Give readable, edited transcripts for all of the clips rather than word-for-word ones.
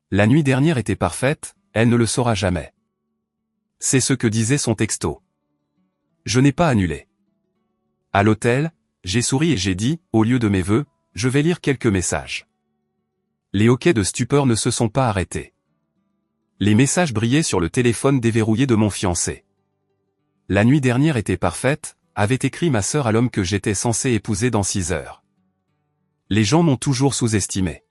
La nuit dernière était parfaite, elle ne le saura jamais. C'est ce que disait son texto. Je n'ai pas annulé. À l'hôtel, j'ai souri et j'ai dit, au lieu de mes vœux, je vais lire quelques messages. Les hoquets de stupeur ne se sont pas arrêtés. Les messages brillaient sur le téléphone déverrouillé de mon fiancé. La nuit dernière était parfaite, avait écrit ma sœur à l'homme que j'étais censé épouser dans 6 heures. Les gens m'ont toujours sous-estimé.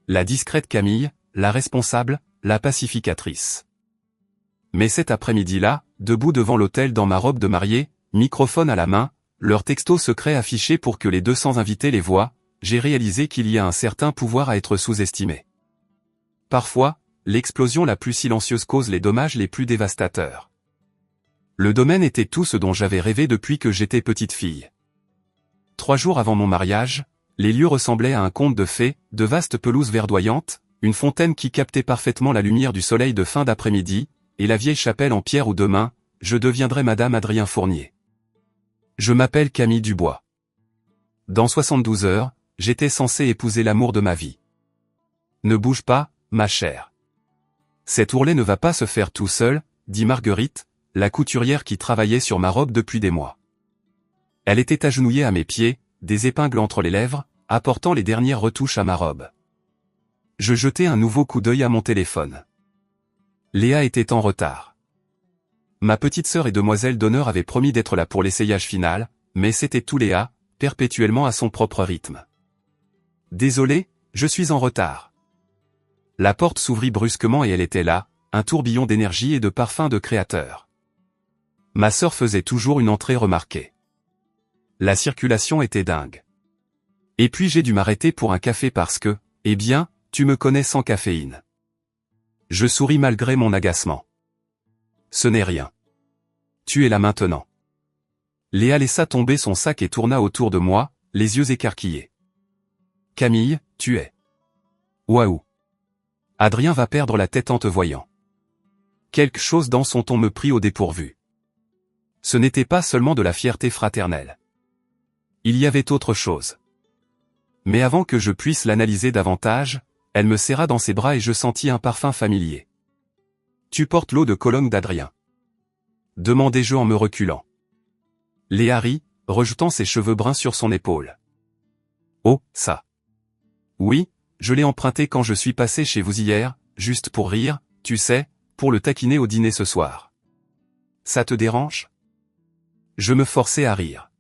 La discrète Camille, la responsable, la pacificatrice. Mais cet après-midi-là, debout devant l'hôtel dans ma robe de mariée, microphone à la main, leur texto secret affiché pour que les 200 invités les voient, j'ai réalisé qu'il y a un certain pouvoir à être sous-estimé. Parfois, l'explosion la plus silencieuse cause les dommages les plus dévastateurs. Le domaine était tout ce dont j'avais rêvé depuis que j'étais petite fille. 3 jours avant mon mariage, les lieux ressemblaient à un conte de fées, de vastes pelouses verdoyantes, une fontaine qui captait parfaitement la lumière du soleil de fin d'après-midi, et la vieille chapelle en pierre où demain, je deviendrai Madame Adrien Fournier. Je m'appelle Camille Dubois. Dans 72 heures, j'étais censé épouser l'amour de ma vie. Ne bouge pas, ma chère. Cet ourlet ne va pas se faire tout seul, dit Marguerite, la couturière qui travaillait sur ma robe depuis des mois. Elle était agenouillée à mes pieds, des épingles entre les lèvres, apportant les dernières retouches à ma robe. Je jetai un nouveau coup d'œil à mon téléphone. Léa était en retard. Ma petite sœur et demoiselle d'honneur avaient promis d'être là pour l'essayage final, mais c'était tout Léa, perpétuellement à son propre rythme. Désolé, je suis en retard. La porte s'ouvrit brusquement et elle était là, un tourbillon d'énergie et de parfum de créateur. Ma sœur faisait toujours une entrée remarquée. La circulation était dingue. Et puis j'ai dû m'arrêter pour un café parce que, eh bien, tu me connais sans caféine. Je souris malgré mon agacement. Ce n'est rien. Tu es là maintenant. Léa laissa tomber son sac et tourna autour de moi, les yeux écarquillés. Camille, tu es. Waouh. Adrien va perdre la tête en te voyant. Quelque chose dans son ton me prit au dépourvu. Ce n'était pas seulement de la fierté fraternelle. Il y avait autre chose. Mais avant que je puisse l'analyser davantage, elle me serra dans ses bras et je sentis un parfum familier. Tu portes l'eau de Cologne d'Adrien. Demandai-je en me reculant. Léa rit, rejetant ses cheveux bruns sur son épaule. Oh, ça. Oui, je l'ai emprunté quand je suis passé chez vous hier, juste pour rire, tu sais, pour le taquiner au dîner ce soir. Ça te dérange? Je me forçai à rire.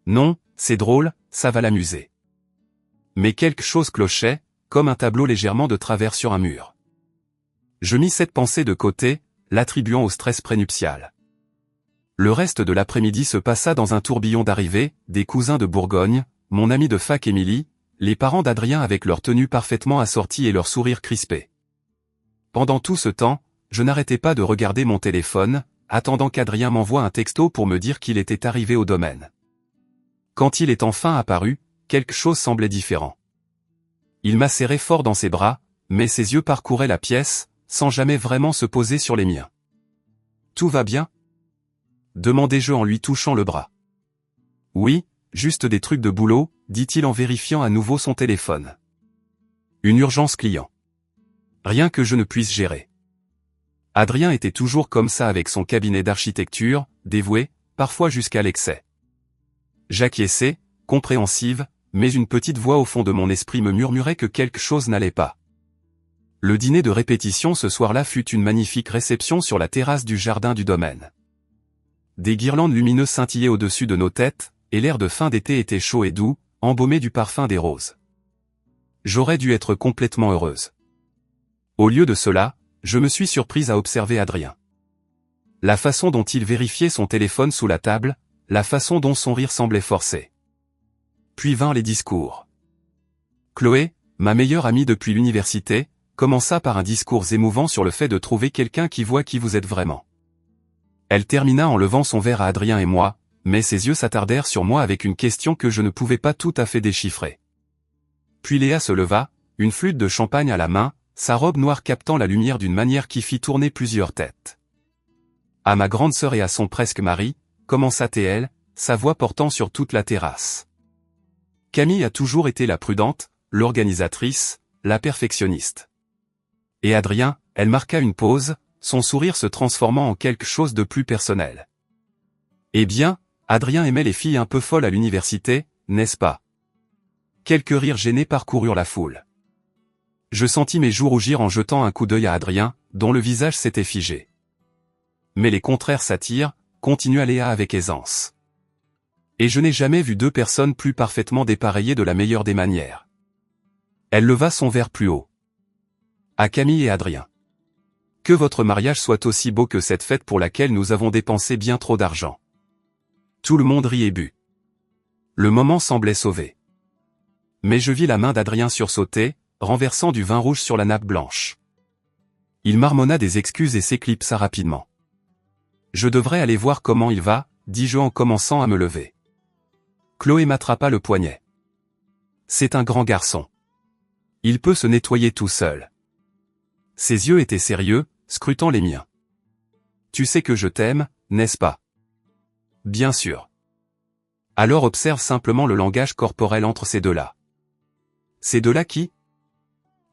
Non, c'est drôle, ça va l'amuser. Mais quelque chose clochait, comme un tableau légèrement de travers sur un mur. Je mis cette pensée de côté, l'attribuant au stress prénuptial. Le reste de l'après-midi se passa dans un tourbillon d'arrivées, des cousins de Bourgogne, mon ami de fac Émilie, les parents d'Adrien avec leur tenue parfaitement assortie et leur sourire crispé. Pendant tout ce temps, je n'arrêtais pas de regarder mon téléphone, attendant qu'Adrien m'envoie un texto pour me dire qu'il était arrivé au domaine. Quand il est enfin apparu, quelque chose semblait différent. Il m'a serré fort dans ses bras, mais ses yeux parcouraient la pièce, sans jamais vraiment se poser sur les miens. « Tout va bien ?» demandai-je en lui touchant le bras. « Oui, juste des trucs de boulot », dit-il en vérifiant à nouveau son téléphone. « Une urgence client. Rien que je ne puisse gérer. » Adrien était toujours comme ça avec son cabinet d'architecture, dévoué, parfois jusqu'à l'excès. J'acquiesçais, compréhensive, mais une petite voix au fond de mon esprit me murmurait que quelque chose n'allait pas. Le dîner de répétition ce soir-là fut une magnifique réception sur la terrasse du jardin du domaine. Des guirlandes lumineuses scintillaient au-dessus de nos têtes, et l'air de fin d'été était chaud et doux, embaumé du parfum des roses. J'aurais dû être complètement heureuse. Au lieu de cela, je me suis surprise à observer Adrien. La façon dont il vérifiait son téléphone sous la table, la façon dont son rire semblait forcé. Puis vinrent les discours. Chloé, ma meilleure amie depuis l'université, commença par un discours émouvant sur le fait de trouver quelqu'un qui voit qui vous êtes vraiment. Elle termina en levant son verre à Adrien et moi, mais ses yeux s'attardèrent sur moi avec une question que je ne pouvais pas tout à fait déchiffrer. Puis Léa se leva, une flûte de champagne à la main, sa robe noire captant la lumière d'une manière qui fit tourner plusieurs têtes. À ma grande sœur et à son presque mari, commença-t-elle, sa voix portant sur toute la terrasse. Camille a toujours été la prudente, l'organisatrice, la perfectionniste. Et Adrien, elle marqua une pause, son sourire se transformant en quelque chose de plus personnel. Eh bien, Adrien aimait les filles un peu folles à l'université, n'est-ce pas? Quelques rires gênés parcoururent la foule. Je sentis mes joues rougir en jetant un coup d'œil à Adrien, dont le visage s'était figé. Mais les contraires s'attirent, continua Léa avec aisance. Et je n'ai jamais vu deux personnes plus parfaitement dépareillées de la meilleure des manières. Elle leva son verre plus haut. À Camille et Adrien. Que votre mariage soit aussi beau que cette fête pour laquelle nous avons dépensé bien trop d'argent. Tout le monde rit et but. Le moment semblait sauvé. Mais je vis la main d'Adrien sursauter, renversant du vin rouge sur la nappe blanche. Il marmonna des excuses et s'éclipsa rapidement. Je devrais aller voir comment il va, dis-je en commençant à me lever. Chloé m'attrapa le poignet. C'est un grand garçon. Il peut se nettoyer tout seul. Ses yeux étaient sérieux, scrutant les miens. Tu sais que je t'aime, n'est-ce pas? Bien sûr. Alors observe simplement le langage corporel entre ces deux-là. Ces deux-là qui?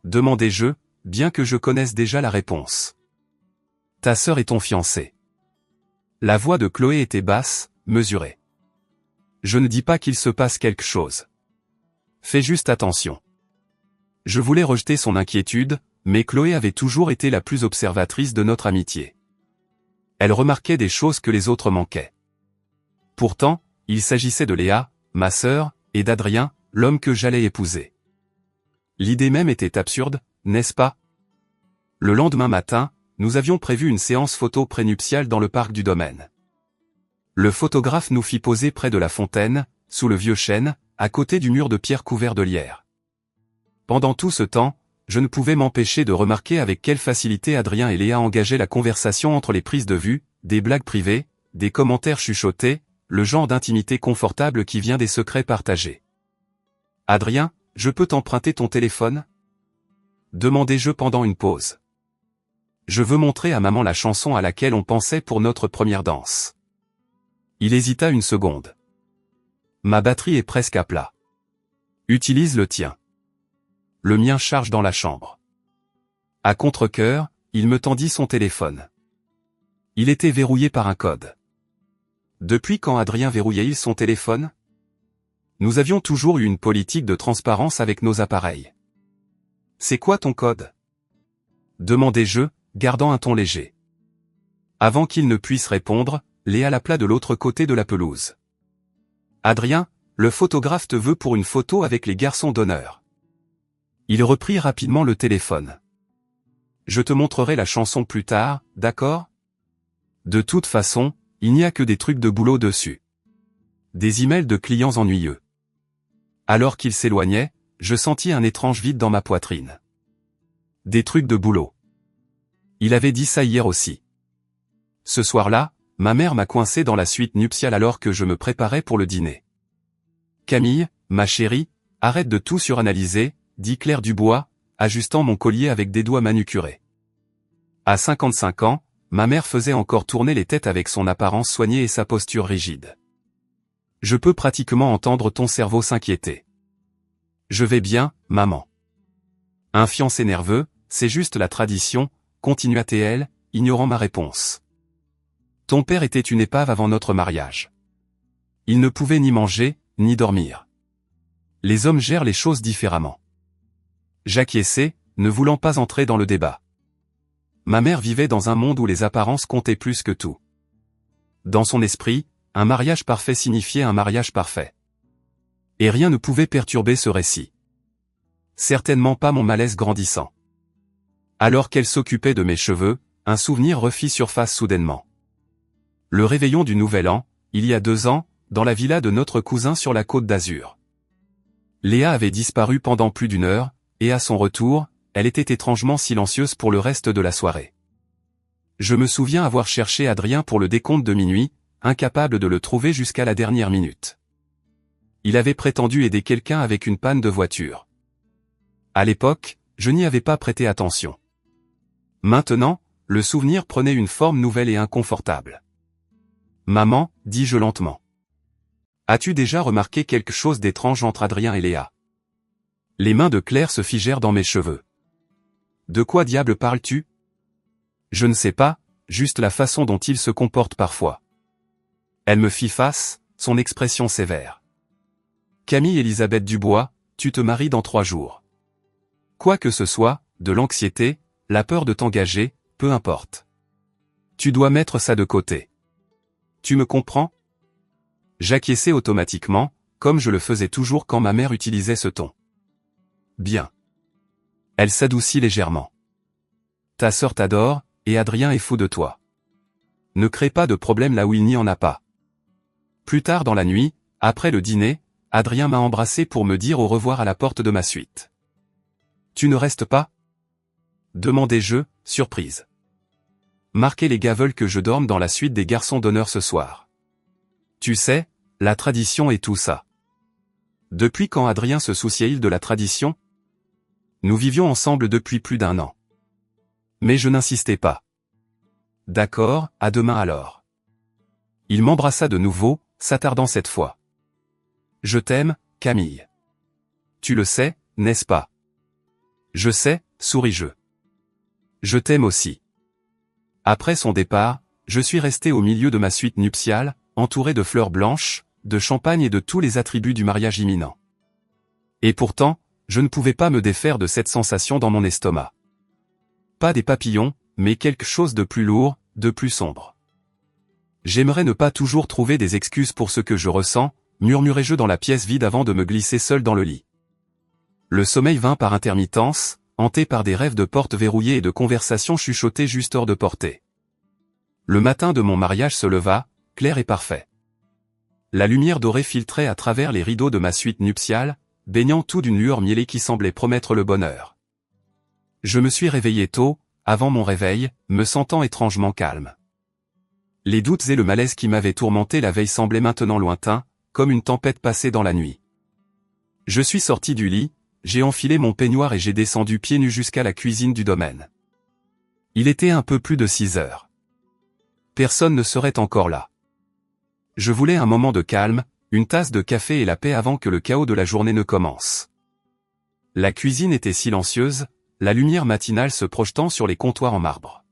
Demandai-je, bien que je connaisse déjà la réponse. Ta sœur et ton fiancé. La voix de Chloé était basse, mesurée. Je ne dis pas qu'il se passe quelque chose. Fais juste attention. Je voulais rejeter son inquiétude, mais Chloé avait toujours été la plus observatrice de notre amitié. Elle remarquait des choses que les autres manquaient. Pourtant, il s'agissait de Léa, ma sœur, et d'Adrien, l'homme que j'allais épouser. L'idée même était absurde, n'est-ce pas? Le lendemain matin, nous avions prévu une séance photo prénuptiale dans le parc du domaine. Le photographe nous fit poser près de la fontaine, sous le vieux chêne, à côté du mur de pierre couvert de lierre. Pendant tout ce temps, je ne pouvais m'empêcher de remarquer avec quelle facilité Adrien et Léa engageaient la conversation entre les prises de vue, des blagues privées, des commentaires chuchotés, le genre d'intimité confortable qui vient des secrets partagés. Adrien, je peux t'emprunter ton téléphone? Demandai-je pendant une pause. Je veux montrer à maman la chanson à laquelle on pensait pour notre première danse. Il hésita une seconde. Ma batterie est presque à plat. Utilise le tien. Le mien charge dans la chambre. À contre-cœur, il me tendit son téléphone. Il était verrouillé par un code. Depuis quand Adrien verrouillait-il son téléphone? Nous avions toujours eu une politique de transparence avec nos appareils. C'est quoi ton code? Demandai-je, gardant un ton léger. Avant qu'il ne puisse répondre, Léa l'appela de l'autre côté de la pelouse. Adrien, le photographe te veut pour une photo avec les garçons d'honneur. Il reprit rapidement le téléphone. Je te montrerai la chanson plus tard, d'accord? De toute façon, il n'y a que des trucs de boulot dessus. Des emails de clients ennuyeux. Alors qu'il s'éloignait, je sentis un étrange vide dans ma poitrine. Des trucs de boulot. Il avait dit ça hier aussi. Ce soir-là, ma mère m'a coincé dans la suite nuptiale alors que je me préparais pour le dîner. Camille, ma chérie, arrête de tout suranalyser, dit Claire Dubois, ajustant mon collier avec des doigts manucurés. À 55 ans, ma mère faisait encore tourner les têtes avec son apparence soignée et sa posture rigide. Je peux pratiquement entendre ton cerveau s'inquiéter. Je vais bien, maman. Un fiancé nerveux, c'est juste la tradition, continua-t-elle, ignorant ma réponse. Ton père était une épave avant notre mariage. Il ne pouvait ni manger, ni dormir. Les hommes gèrent les choses différemment. J'acquiesçai, ne voulant pas entrer dans le débat. Ma mère vivait dans un monde où les apparences comptaient plus que tout. Dans son esprit, un mariage parfait signifiait un mariage parfait. Et rien ne pouvait perturber ce récit. Certainement pas mon malaise grandissant. Alors qu'elle s'occupait de mes cheveux, un souvenir refit surface soudainement. Le réveillon du Nouvel An, il y a 2 ans, dans la villa de notre cousin sur la Côte d'Azur. Léa avait disparu pendant plus d'1 heure, et à son retour, elle était étrangement silencieuse pour le reste de la soirée. Je me souviens avoir cherché Adrien pour le décompte de minuit, incapable de le trouver jusqu'à la dernière minute. Il avait prétendu aider quelqu'un avec une panne de voiture. À l'époque, je n'y avais pas prêté attention. Maintenant, le souvenir prenait une forme nouvelle et inconfortable. Maman, dis-je lentement. As-tu déjà remarqué quelque chose d'étrange entre Adrien et Léa? Les mains de Claire se figèrent dans mes cheveux. De quoi diable parles-tu? Je ne sais pas, juste la façon dont il se comporte parfois. Elle me fit face, son expression sévère. Camille Elisabeth Dubois, tu te maries dans 3 jours. Quoi que ce soit, de l'anxiété, la peur de t'engager, peu importe. Tu dois mettre ça de côté. Tu me comprends? J'acquiesçai automatiquement, comme je le faisais toujours quand ma mère utilisait ce ton. Bien. Elle s'adoucit légèrement. Ta sœur t'adore, et Adrien est fou de toi. Ne crée pas de problème là où il n'y en a pas. Plus tard dans la nuit, après le dîner, Adrien m'a embrassé pour me dire au revoir à la porte de ma suite. Tu ne restes pas? Demandai-je, surprise. Marquez les gars veulent que je dorme dans la suite des garçons d'honneur ce soir. Tu sais, la tradition et tout ça. Depuis quand Adrien se souciait-il de la tradition? Nous vivions ensemble depuis plus d'1 an. Mais je n'insistais pas. D'accord, à demain alors. Il m'embrassa de nouveau, s'attardant cette fois. Je t'aime, Camille. Tu le sais, n'est-ce pas? Je sais, souris-je. Je t'aime aussi. Après son départ, je suis resté au milieu de ma suite nuptiale, entouré de fleurs blanches, de champagne et de tous les attributs du mariage imminent. Et pourtant, je ne pouvais pas me défaire de cette sensation dans mon estomac. Pas des papillons, mais quelque chose de plus lourd, de plus sombre. J'aimerais ne pas toujours trouver des excuses pour ce que je ressens, murmurai-je dans la pièce vide avant de me glisser seul dans le lit. Le sommeil vint par intermittence, hanté par des rêves de portes verrouillées et de conversations chuchotées juste hors de portée. Le matin de mon mariage se leva, clair et parfait. La lumière dorée filtrait à travers les rideaux de ma suite nuptiale, baignant tout d'une lueur mielée qui semblait promettre le bonheur. Je me suis réveillé tôt, avant mon réveil, me sentant étrangement calme. Les doutes et le malaise qui m'avaient tourmenté la veille semblaient maintenant lointains, comme une tempête passée dans la nuit. Je suis sorti du lit, j'ai enfilé mon peignoir et j'ai descendu pieds nus jusqu'à la cuisine du domaine. Il était un peu plus de 6 heures. Personne ne serait encore là. Je voulais un moment de calme, une tasse de café et la paix avant que le chaos de la journée ne commence. La cuisine était silencieuse, la lumière matinale se projetant sur les comptoirs en marbre.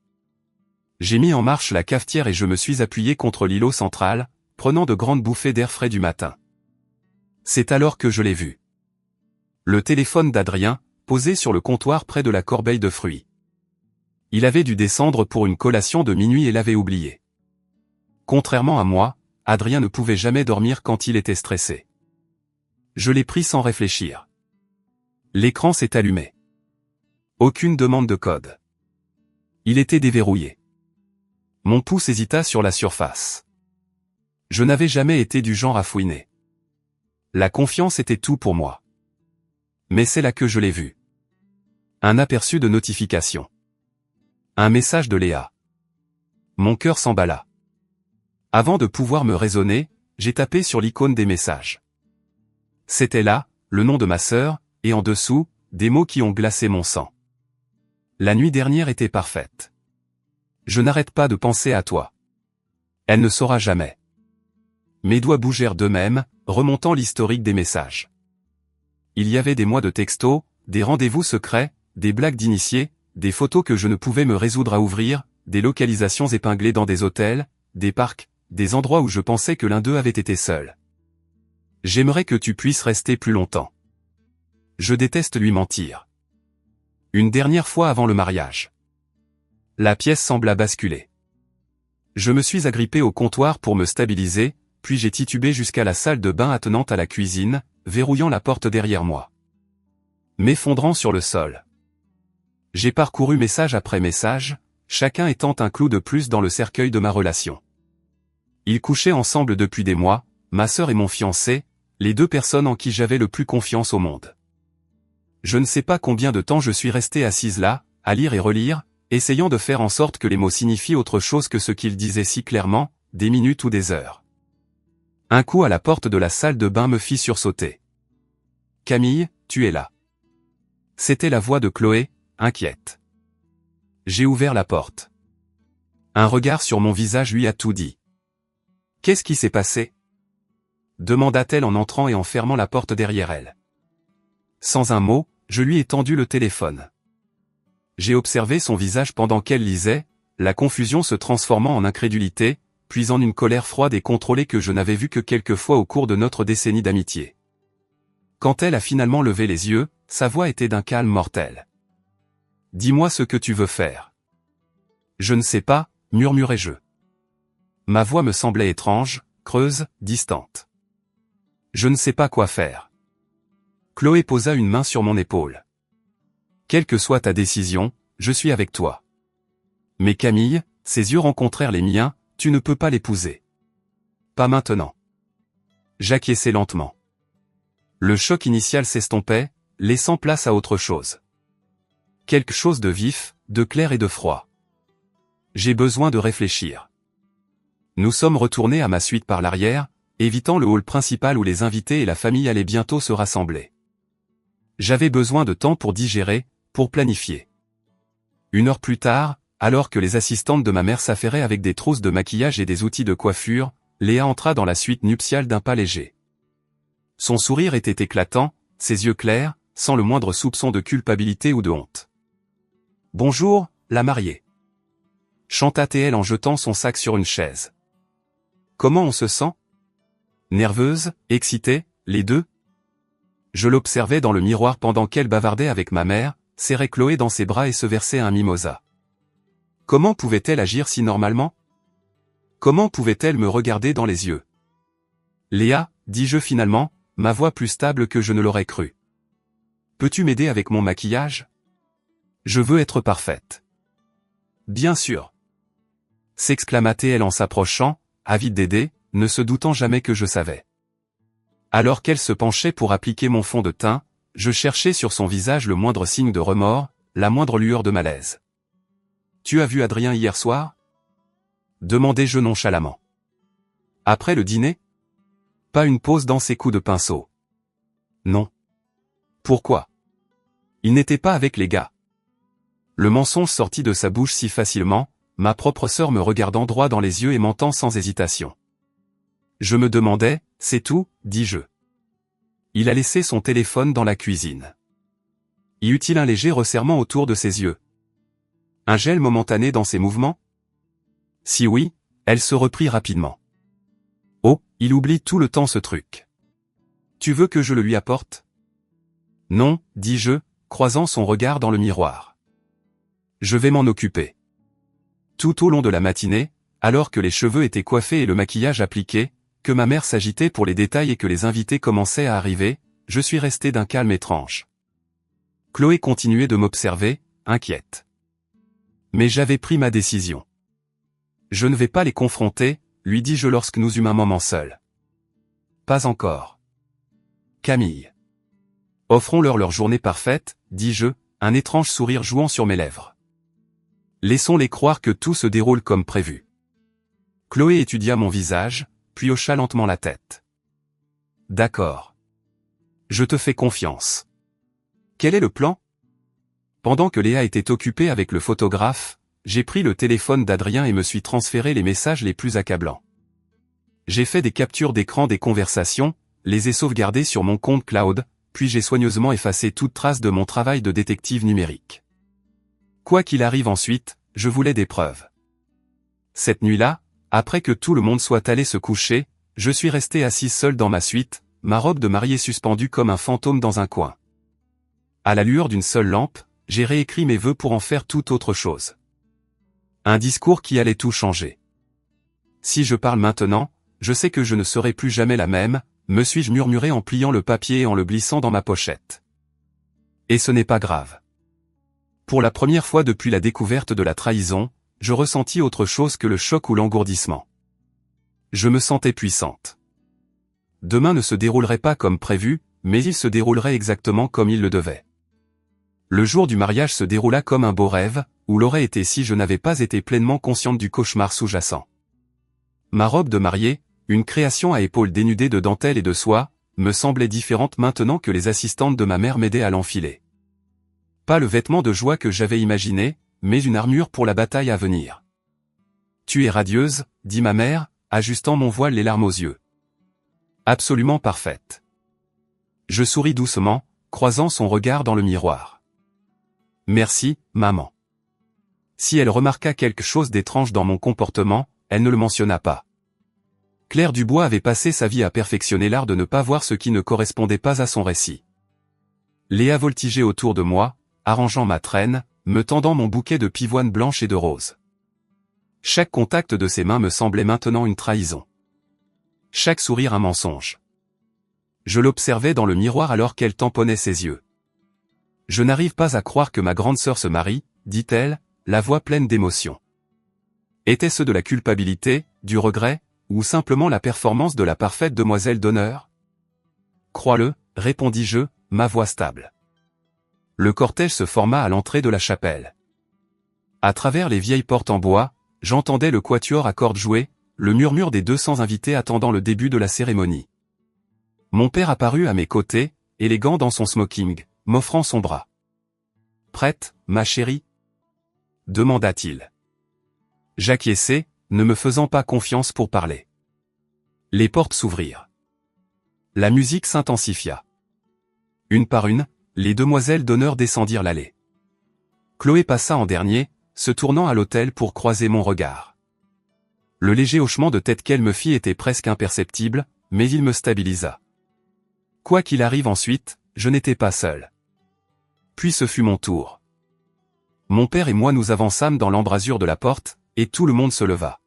J'ai mis en marche la cafetière et je me suis appuyé contre l'îlot central, prenant de grandes bouffées d'air frais du matin. C'est alors que je l'ai vu. Le téléphone d'Adrien, posé sur le comptoir près de la corbeille de fruits. Il avait dû descendre pour une collation de minuit et l'avait oublié. Contrairement à moi, Adrien ne pouvait jamais dormir quand il était stressé. Je l'ai pris sans réfléchir. L'écran s'est allumé. Aucune demande de code. Il était déverrouillé. Mon pouce hésita sur la surface. Je n'avais jamais été du genre à fouiner. La confiance était tout pour moi. Mais c'est là que je l'ai vu. Un aperçu de notification. Un message de Léa. Mon cœur s'emballa. Avant de pouvoir me raisonner, j'ai tapé sur l'icône des messages. C'était là, le nom de ma sœur, et en dessous, des mots qui ont glacé mon sang. La nuit dernière était parfaite. Je n'arrête pas de penser à toi. Elle ne saura jamais. Mes doigts bougèrent d'eux-mêmes, remontant l'historique des messages. Il y avait des mois de textos, des rendez-vous secrets, des blagues d'initiés, des photos que je ne pouvais me résoudre à ouvrir, des localisations épinglées dans des hôtels, des parcs, des endroits où je pensais que l'un d'eux avait été seul. J'aimerais que tu puisses rester plus longtemps. Je déteste lui mentir. Une dernière fois avant le mariage. La pièce sembla basculer. Je me suis agrippé au comptoir pour me stabiliser, puis j'ai titubé jusqu'à la salle de bain attenante à la cuisine, verrouillant la porte derrière moi. M'effondrant sur le sol. J'ai parcouru message après message, chacun étant un clou de plus dans le cercueil de ma relation. Ils couchaient ensemble depuis des mois, ma sœur et mon fiancé, les 2 personnes en qui j'avais le plus confiance au monde. Je ne sais pas combien de temps je suis resté assise là, à lire et relire, essayant de faire en sorte que les mots signifient autre chose que ce qu'ils disaient si clairement, des minutes ou des heures. Un coup à la porte de la salle de bain me fit sursauter. « Camille, tu es là. » C'était la voix de Chloé, inquiète. J'ai ouvert la porte. Un regard sur mon visage lui a tout dit. « Qu'est-ce qui s'est passé ?» demanda-t-elle en entrant et en fermant la porte derrière elle. Sans un mot, je lui ai tendu le téléphone. J'ai observé son visage pendant qu'elle lisait, la confusion se transformant en incrédulité, puis en une colère froide et contrôlée que je n'avais vue que quelques fois au cours de notre décennie d'amitié. Quand elle a finalement levé les yeux, sa voix était d'un calme mortel. « Dis-moi ce que tu veux faire. »« Je ne sais pas, » murmurai-je. Ma voix me semblait étrange, creuse, distante. « Je ne sais pas quoi faire. » Chloé posa une main sur mon épaule. « Quelle que soit ta décision, je suis avec toi. » Mais Camille, ses yeux rencontrèrent les miens, tu ne peux pas l'épouser. Pas maintenant. J'acquiesçai lentement. Le choc initial s'estompait, laissant place à autre chose. Quelque chose de vif, de clair et de froid. J'ai besoin de réfléchir. Nous sommes retournés à ma suite par l'arrière, évitant le hall principal où les invités et la famille allaient bientôt se rassembler. J'avais besoin de temps pour digérer, pour planifier. 1 heure plus tard, alors que les assistantes de ma mère s'affairaient avec des trousses de maquillage et des outils de coiffure, Léa entra dans la suite nuptiale d'un pas léger. Son sourire était éclatant, ses yeux clairs, sans le moindre soupçon de culpabilité ou de honte. « Bonjour, la mariée. » chanta-t-elle en jetant son sac sur une chaise. « Comment on se sent ? Nerveuse, excitée, les deux ?» Je l'observais dans le miroir pendant qu'elle bavardait avec ma mère, serrait Chloé dans ses bras et se versait un mimosa. Comment pouvait-elle agir si normalement ? Comment pouvait-elle me regarder dans les yeux ? Léa, dis-je finalement, ma voix plus stable que je ne l'aurais cru. Peux-tu m'aider avec mon maquillage ? Je veux être parfaite. Bien sûr. S'exclama-t-elle en s'approchant, avide d'aider, ne se doutant jamais que je savais. Alors qu'elle se penchait pour appliquer mon fond de teint, je cherchais sur son visage le moindre signe de remords, la moindre lueur de malaise. « Tu as vu Adrien hier soir ?» demandai-je nonchalamment. Après le dîner ? Pas une pause dans ses coups de pinceau. Non. Pourquoi ? Il n'était pas avec les gars. Le mensonge sortit de sa bouche si facilement, ma propre sœur me regardant droit dans les yeux et mentant sans hésitation. Je me demandais, c'est tout, dis-je. Il a laissé son téléphone dans la cuisine. Y eut-il un léger resserrement autour de ses yeux ? Un gel momentané dans ses mouvements ? Si oui, elle se reprit rapidement. Oh, il oublie tout le temps ce truc. Tu veux que je le lui apporte ? Non, dis-je, croisant son regard dans le miroir. Je vais m'en occuper. Tout au long de la matinée, alors que les cheveux étaient coiffés et le maquillage appliqué, que ma mère s'agitait pour les détails et que les invités commençaient à arriver, je suis resté d'un calme étrange. Chloé continuait de m'observer, inquiète. Mais j'avais pris ma décision. Je ne vais pas les confronter, lui dis-je lorsque nous eûmes un moment seuls. Pas encore. Camille. Offrons-leur leur journée parfaite, dis-je, un étrange sourire jouant sur mes lèvres. Laissons-les croire que tout se déroule comme prévu. Chloé étudia mon visage, puis hocha lentement la tête. D'accord. Je te fais confiance. Quel est le plan ? Pendant que Léa était occupée avec le photographe, j'ai pris le téléphone d'Adrien et me suis transféré les messages les plus accablants. J'ai fait des captures d'écran des conversations, les ai sauvegardées sur mon compte cloud, puis j'ai soigneusement effacé toute trace de mon travail de détective numérique. Quoi qu'il arrive ensuite, je voulais des preuves. Cette nuit-là, après que tout le monde soit allé se coucher, je suis resté assis seul dans ma suite, ma robe de mariée suspendue comme un fantôme dans un coin. À la lueur d'une seule lampe, j'ai réécrit mes vœux pour en faire tout autre chose. Un discours qui allait tout changer. Si je parle maintenant, je sais que je ne serai plus jamais la même, me suis-je murmuré en pliant le papier et en le glissant dans ma pochette. Et ce n'est pas grave. Pour la première fois depuis la découverte de la trahison, je ressentis autre chose que le choc ou l'engourdissement. Je me sentais puissante. Demain ne se déroulerait pas comme prévu, mais il se déroulerait exactement comme il le devait. Le jour du mariage se déroula comme un beau rêve, ou l'aurait été si je n'avais pas été pleinement consciente du cauchemar sous-jacent. Ma robe de mariée, une création à épaules dénudées de dentelle et de soie, me semblait différente maintenant que les assistantes de ma mère m'aidaient à l'enfiler. Pas le vêtement de joie que j'avais imaginé, mais une armure pour la bataille à venir. « Tu es radieuse, » dit ma mère, ajustant mon voile les larmes aux yeux. « Absolument parfaite. » Je souris doucement, croisant son regard dans le miroir. « Merci, maman. Si elle remarqua quelque chose d'étrange dans mon comportement, elle ne le mentionna pas. Claire Dubois avait passé sa vie à perfectionner l'art de ne pas voir ce qui ne correspondait pas à son récit. Léa voltigeait autour de moi, arrangeant ma traîne, me tendant mon bouquet de pivoine blanche et de roses. Chaque contact de ses mains me semblait maintenant une trahison. Chaque sourire un mensonge. Je l'observais dans le miroir alors qu'elle tamponnait ses yeux. Je n'arrive pas à croire que ma grande sœur se marie, dit-elle, la voix pleine d'émotion. Était-ce de la culpabilité, du regret, ou simplement la performance de la parfaite demoiselle d'honneur? Crois-le, répondis-je, ma voix stable. Le cortège se forma à l'entrée de la chapelle. À travers les vieilles portes en bois, j'entendais le quatuor à cordes jouer, le murmure des 200 invités attendant le début de la cérémonie. Mon père apparut à mes côtés, élégant dans son smoking, m'offrant son bras. « Prête, ma chérie ?» demanda-t-il. J'acquiesçai, ne me faisant pas confiance pour parler. Les portes s'ouvrirent. La musique s'intensifia. Une par une, les demoiselles d'honneur descendirent l'allée. Chloé passa en dernier, se tournant à l'autel pour croiser mon regard. Le léger hochement de tête qu'elle me fit était presque imperceptible, mais il me stabilisa. Quoi qu'il arrive ensuite, je n'étais pas seul. Puis ce fut mon tour. Mon père et moi nous avançâmes dans l'embrasure de la porte, et tout le monde se leva.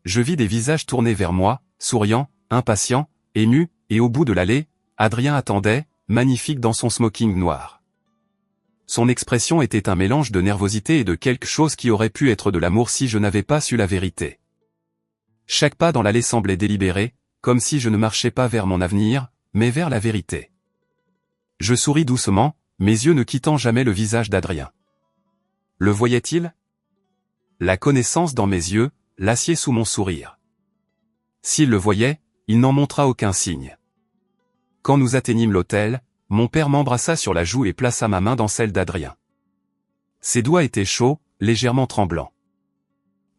Je vis des visages tournés vers moi, souriants, impatients, émus, et au bout de l'allée, Adrien attendait, magnifique dans son smoking noir. Son expression était un mélange de nervosité et de quelque chose qui aurait pu être de l'amour si je n'avais pas su la vérité. Chaque pas dans l'allée semblait délibéré, comme si je ne marchais pas vers mon avenir, mais vers la vérité. Je souris doucement, mes yeux ne quittant jamais le visage d'Adrien. Le voyait-il? La connaissance dans mes yeux, l'acier sous mon sourire. S'il le voyait, il n'en montra aucun signe. Quand nous atteignîmes l'hôtel, mon père m'embrassa sur la joue et plaça ma main dans celle d'Adrien. Ses doigts étaient chauds, légèrement tremblants.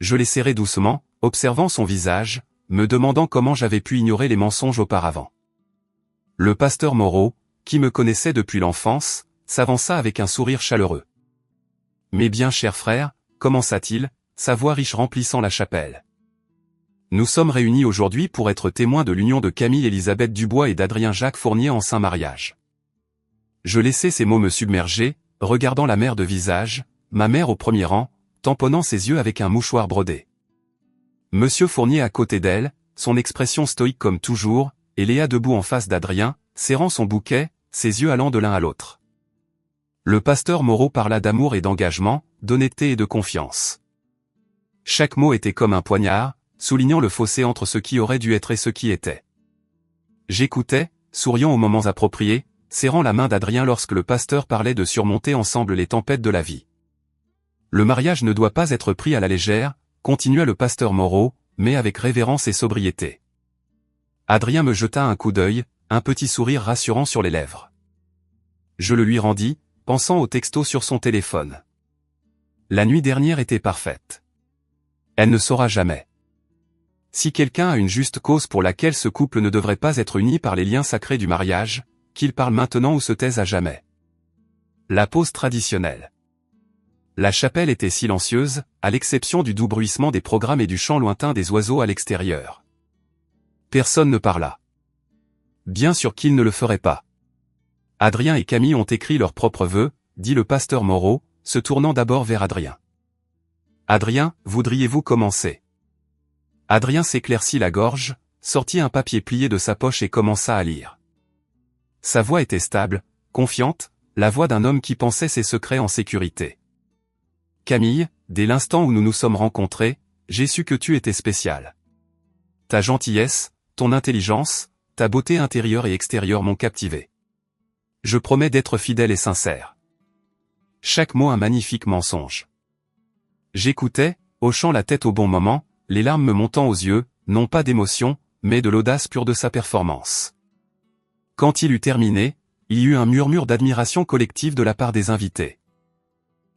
Je les serrai doucement, observant son visage, me demandant comment j'avais pu ignorer les mensonges auparavant. Le pasteur Moreau, qui me connaissait depuis l'enfance, s'avança avec un sourire chaleureux. « Mes bien chers frères », commença-t-il, sa voix riche remplissant la chapelle. Nous sommes réunis aujourd'hui pour être témoins de l'union de Camille Elisabeth Dubois et d'Adrien Jacques Fournier en saint mariage. Je laissai ces mots me submerger, regardant la mère de visage, ma mère au premier rang, tamponnant ses yeux avec un mouchoir brodé. Monsieur Fournier à côté d'elle, son expression stoïque comme toujours, et Léa debout en face d'Adrien, serrant son bouquet, ses yeux allant de l'un à l'autre. Le pasteur Moreau parla d'amour et d'engagement, d'honnêteté et de confiance. Chaque mot était comme un poignard, soulignant le fossé entre ce qui aurait dû être et ce qui était. J'écoutais, souriant aux moments appropriés, serrant la main d'Adrien lorsque le pasteur parlait de surmonter ensemble les tempêtes de la vie. Le mariage ne doit pas être pris à la légère, continua le pasteur Moreau, mais avec révérence et sobriété. Adrien me jeta un coup d'œil, un petit sourire rassurant sur les lèvres. Je le lui rendis, pensant au texto sur son téléphone. La nuit dernière était parfaite. Elle ne saura jamais. Si quelqu'un a une juste cause pour laquelle ce couple ne devrait pas être uni par les liens sacrés du mariage, qu'il parle maintenant ou se taise à jamais. La pause traditionnelle. La chapelle était silencieuse, à l'exception du doux bruissement des programmes et du chant lointain des oiseaux à l'extérieur. Personne ne parla. Bien sûr qu'ils ne le feraient pas. Adrien et Camille ont écrit leurs propres vœux, dit le pasteur Moreau, se tournant d'abord vers Adrien. Adrien, voudriez-vous commencer? Adrien s'éclaircit la gorge, sortit un papier plié de sa poche et commença à lire. Sa voix était stable, confiante, la voix d'un homme qui pensait ses secrets en sécurité. Camille, dès l'instant où nous nous sommes rencontrés, j'ai su que tu étais spéciale. Ta gentillesse, ton intelligence, ta beauté intérieure et extérieure m'ont captivé. Je promets d'être fidèle et sincère. Chaque mot un magnifique mensonge. J'écoutais, hochant la tête au bon moment, les larmes me montant aux yeux, non pas d'émotion, mais de l'audace pure de sa performance. Quand il eut terminé, il y eut un murmure d'admiration collective de la part des invités.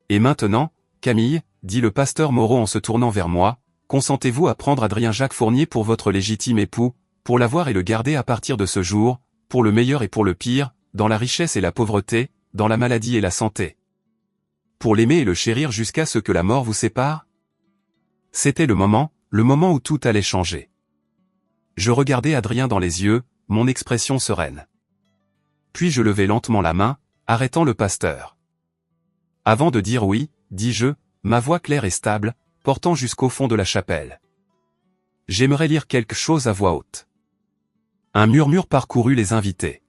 Et maintenant, Camille, dit le pasteur Moreau en se tournant vers moi, consentez-vous à prendre Adrien Jacques Fournier pour votre légitime époux, pour l'avoir et le garder à partir de ce jour, pour le meilleur et pour le pire, dans la richesse et la pauvreté, dans la maladie et la santé. pour l'aimer et le chérir jusqu'à ce que la mort vous sépare? C'était le moment où tout allait changer. Je regardais Adrien dans les yeux, mon expression sereine. Puis je levai lentement la main, arrêtant le pasteur. Avant de dire oui, dis-je, ma voix claire et stable, portant jusqu'au fond de la chapelle. J'aimerais lire quelque chose à voix haute. Un murmure parcourut les invités.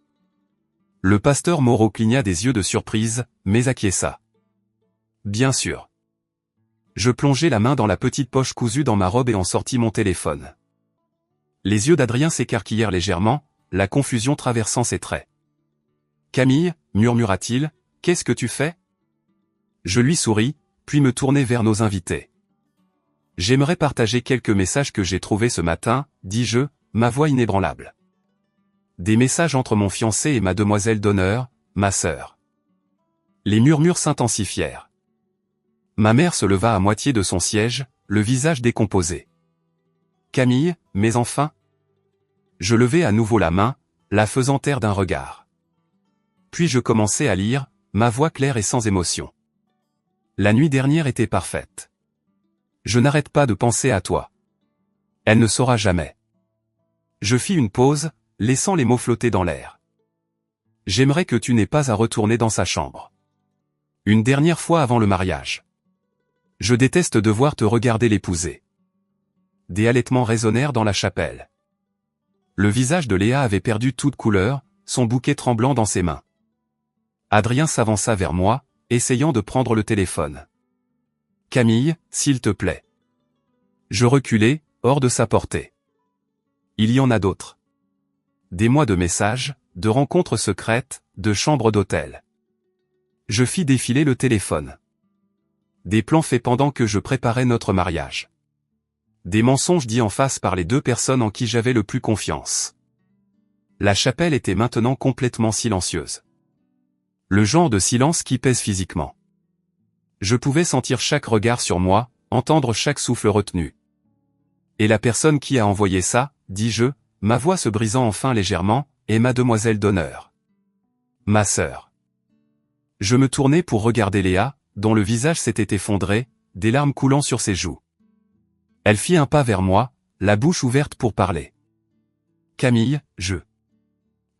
Le pasteur Moreau cligna des yeux de surprise, mais acquiesça. Bien sûr. Je plongeai la main dans la petite poche cousue dans ma robe et en sortis mon téléphone. Les yeux d'Adrien s'écarquillèrent légèrement, la confusion traversant ses traits. « Camille, murmura-t-il, qu'est-ce que tu fais ?» Je lui souris, puis me tournai vers nos invités. « J'aimerais partager quelques messages que j'ai trouvés ce matin, dis-je, ma voix inébranlable. Des messages entre mon fiancé et ma demoiselle d'honneur, ma sœur. » Les murmures s'intensifièrent. Ma mère se leva à moitié de son siège, le visage décomposé. « Camille, mais enfin ?» Je levai à nouveau la main, la faisant taire d'un regard. Puis je commençai à lire, ma voix claire et sans émotion. La nuit dernière était parfaite. Je n'arrête pas de penser à toi. Elle ne saura jamais. Je fis une pause, laissant les mots flotter dans l'air. J'aimerais que tu n'aies pas à retourner dans sa chambre. Une dernière fois avant le mariage. Je déteste devoir te regarder l'épouser. Des halètements résonnèrent dans la chapelle. Le visage de Léa avait perdu toute couleur, son bouquet tremblant dans ses mains. Adrien s'avança vers moi, essayant de prendre le téléphone. « Camille, s'il te plaît. » Je reculai, hors de sa portée. Il y en a d'autres. Des mois de messages, de rencontres secrètes, de chambres d'hôtel. Je fis défiler le téléphone. Des plans faits pendant que je préparais notre mariage. Des mensonges dits en face par les deux personnes en qui j'avais le plus confiance. La chapelle était maintenant complètement silencieuse. Le genre de silence qui pèse physiquement. Je pouvais sentir chaque regard sur moi, entendre chaque souffle retenu. Et la personne qui a envoyé ça, dis-je, ma voix se brisant enfin légèrement, est ma demoiselle d'honneur. Ma sœur. Je me tournai pour regarder Léa, dont le visage s'était effondré, des larmes coulant sur ses joues. Elle fit un pas vers moi, la bouche ouverte pour parler. « Camille, je... »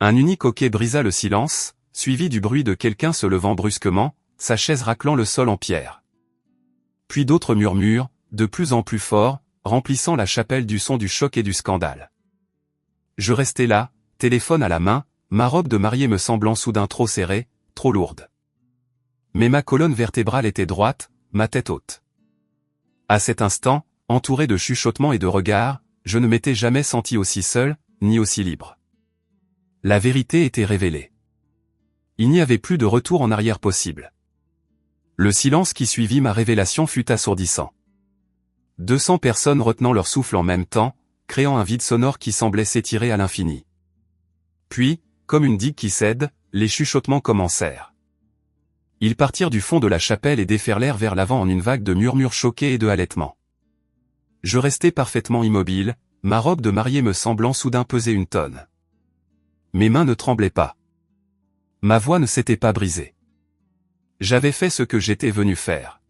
Un unique hoquet brisa le silence, suivi du bruit de quelqu'un se levant brusquement, sa chaise raclant le sol en pierre. Puis d'autres murmures, de plus en plus forts, remplissant la chapelle du son du choc et du scandale. Je restai là, téléphone à la main, ma robe de mariée me semblant soudain trop serrée, trop lourde. Mais ma colonne vertébrale était droite, ma tête haute. À cet instant, entouré de chuchotements et de regards, je ne m'étais jamais senti aussi seul, ni aussi libre. La vérité était révélée. Il n'y avait plus de retour en arrière possible. Le silence qui suivit ma révélation fut assourdissant. 200 personnes retenant leur souffle en même temps, créant un vide sonore qui semblait s'étirer à l'infini. Puis, comme une digue qui cède, les chuchotements commencèrent. Ils partirent du fond de la chapelle et déferlèrent vers l'avant en une vague de murmures choqués et de halètements. Je restai parfaitement immobile, ma robe de mariée me semblant soudain peser une tonne. Mes mains ne tremblaient pas. Ma voix ne s'était pas brisée. J'avais fait ce que j'étais venu faire.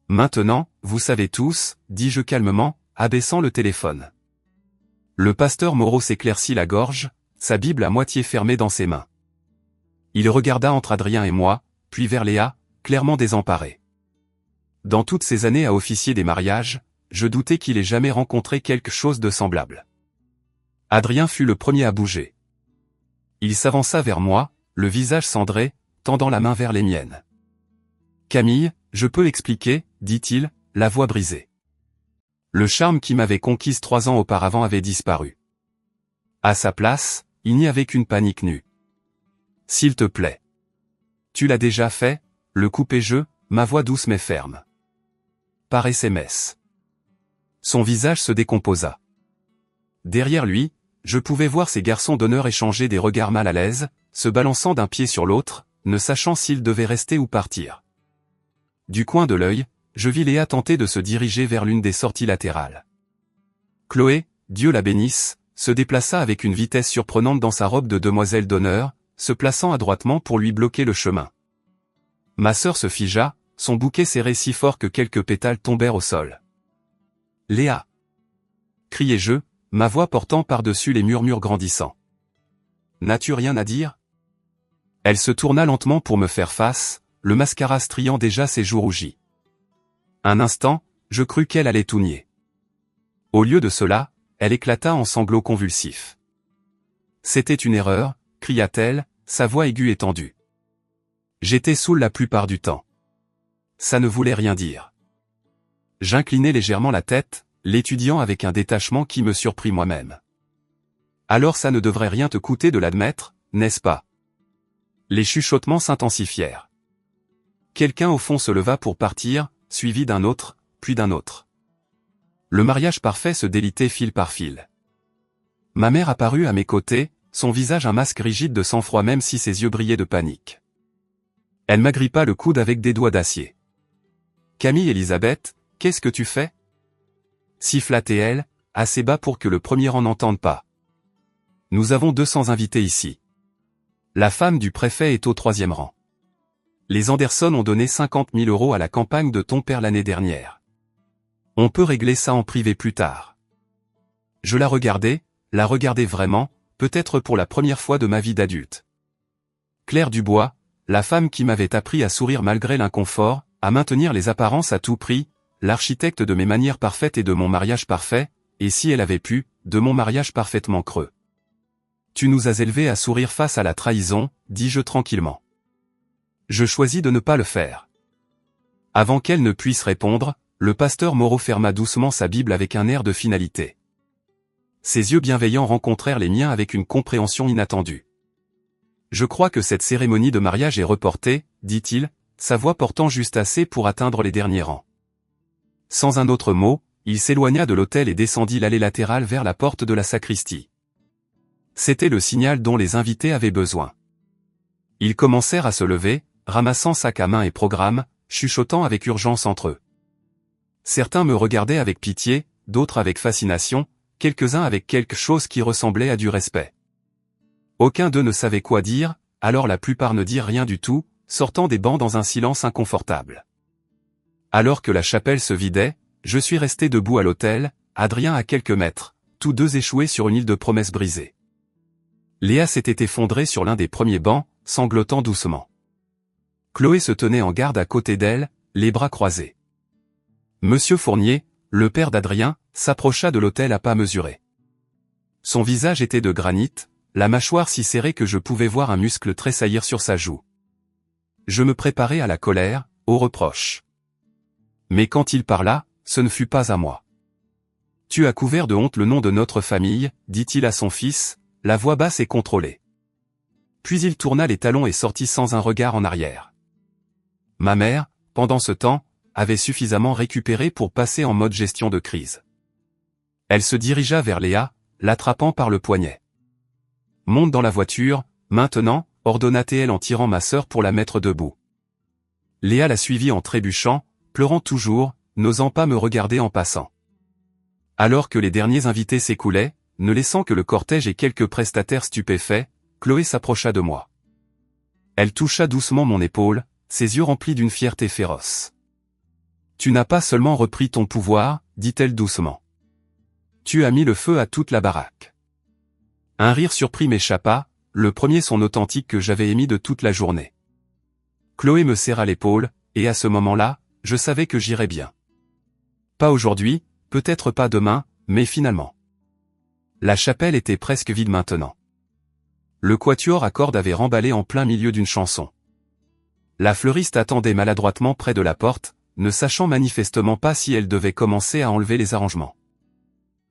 Maintenant, vous savez tous, dis-je calmement, abaissant le téléphone. Le pasteur Moreau s'éclaircit la gorge, sa Bible à moitié fermée dans ses mains. Il regarda entre Adrien et moi, puis vers Léa, clairement désemparée. Dans toutes ces années à officier des mariages, je doutais qu'il ait jamais rencontré quelque chose de semblable. Adrien fut le premier à bouger. Il s'avança vers moi, le visage cendré, tendant la main vers les miennes. « Camille, je peux expliquer, dit-il, la voix brisée. Le charme qui m'avait conquise 3 ans auparavant avait disparu. À sa place, il n'y avait qu'une panique nue. S'il te plaît. Tu l'as déjà fait, le coupez-je, ma voix douce mais ferme. Par SMS. Son visage se décomposa. Derrière lui, je pouvais voir ces garçons d'honneur échanger des regards mal à l'aise, se balançant d'un pied sur l'autre, ne sachant s'ils devaient rester ou partir. Du coin de l'œil, je vis Léa tenter de se diriger vers l'une des sorties latérales. Chloé, Dieu la bénisse, se déplaça avec une vitesse surprenante dans sa robe de demoiselle d'honneur, se plaçant adroitement pour lui bloquer le chemin. Ma sœur se figea, son bouquet serré si fort que quelques pétales tombèrent au sol. « Léa !» criai-je, ma voix portant par-dessus les murmures grandissants. « N'as-tu rien à dire ?» Elle se tourna lentement pour me faire face, le mascara striant déjà ses joues rougies. Un instant, je crus qu'elle allait tout nier. Au lieu de cela, elle éclata en sanglots convulsifs. « C'était une erreur », cria-t-elle, sa voix aiguë et tendue. J'étais saoul la plupart du temps. Ça ne voulait rien dire. J'inclinai légèrement la tête, l'étudiant avec un détachement qui me surprit moi-même. Alors ça ne devrait rien te coûter de l'admettre, n'est-ce pas? Les chuchotements s'intensifièrent. Quelqu'un au fond se leva pour partir, suivi d'un autre, puis d'un autre. Le mariage parfait se délitait fil par fil. Ma mère apparut à mes côtés, son visage un masque rigide de sang-froid même si ses yeux brillaient de panique. Elle m'agrippa le coude avec des doigts d'acier. « Camille Elisabeth, qu'est-ce que tu fais ?» siffla-t-elle, assez bas pour que le premier rang n'entende pas. « Nous avons 200 invités ici. La femme du préfet est au 3e rang. Les Anderson ont donné 50 000 € à la campagne de ton père l'année dernière. On peut régler ça en privé plus tard. » Je la regardais vraiment, peut-être pour la première fois de ma vie d'adulte. Claire Dubois, la femme qui m'avait appris à sourire malgré l'inconfort, à maintenir les apparences à tout prix, l'architecte de mes manières parfaites et de mon mariage parfait, et si elle avait pu, de mon mariage parfaitement creux. « Tu nous as élevés à sourire face à la trahison, dis-je tranquillement. Je choisis de ne pas le faire. » Avant qu'elle ne puisse répondre, le pasteur Moreau ferma doucement sa Bible avec un air de finalité. Ses yeux bienveillants rencontrèrent les miens avec une compréhension inattendue. « Je crois que cette cérémonie de mariage est reportée, » dit-il, sa voix portant juste assez pour atteindre les derniers rangs. Sans un autre mot, il s'éloigna de l'autel et descendit l'allée latérale vers la porte de la sacristie. C'était le signal dont les invités avaient besoin. Ils commencèrent à se lever, ramassant sac à main et programme, chuchotant avec urgence entre eux. Certains me regardaient avec pitié, d'autres avec fascination, quelques-uns avec quelque chose qui ressemblait à du respect. Aucun d'eux ne savait quoi dire, alors la plupart ne dirent rien du tout, sortant des bancs dans un silence inconfortable. Alors que la chapelle se vidait, je suis resté debout à l'autel, Adrien à quelques mètres, tous deux échoués sur une île de promesses brisées. Léa s'était effondrée sur l'un des premiers bancs, sanglotant doucement. Chloé se tenait en garde à côté d'elle, les bras croisés. Monsieur Fournier, le père d'Adrien, s'approcha de l'autel à pas mesurés. Son visage était de granit, la mâchoire si serrée que je pouvais voir un muscle tressaillir sur sa joue. Je me préparais à la colère, aux reproches. Mais quand il parla, ce ne fut pas à moi. « Tu as couvert de honte le nom de notre famille, » dit-il à son fils, la voix basse et contrôlée. Puis il tourna les talons et sortit sans un regard en arrière. Ma mère, pendant ce temps, avait suffisamment récupéré pour passer en mode gestion de crise. Elle se dirigea vers Léa, l'attrapant par le poignet. « Monte dans la voiture, maintenant », ordonna-t-elle en tirant ma sœur pour la mettre debout. Léa la suivit en trébuchant, pleurant toujours, n'osant pas me regarder en passant. Alors que les derniers invités s'écoulaient, ne laissant que le cortège et quelques prestataires stupéfaits, Chloé s'approcha de moi. Elle toucha doucement mon épaule, ses yeux remplis d'une fierté féroce. « Tu n'as pas seulement repris ton pouvoir, » dit-elle doucement. « Tu as mis le feu à toute la baraque. » Un rire surpris m'échappa, le premier son authentique que j'avais émis de toute la journée. Chloé me serra l'épaule, et à ce moment-là, je savais que j'irais bien. Pas aujourd'hui, peut-être pas demain, mais finalement. La chapelle était presque vide maintenant. Le quatuor à cordes avait remballé en plein milieu d'une chanson. La fleuriste attendait maladroitement près de la porte, ne sachant manifestement pas si elle devait commencer à enlever les arrangements.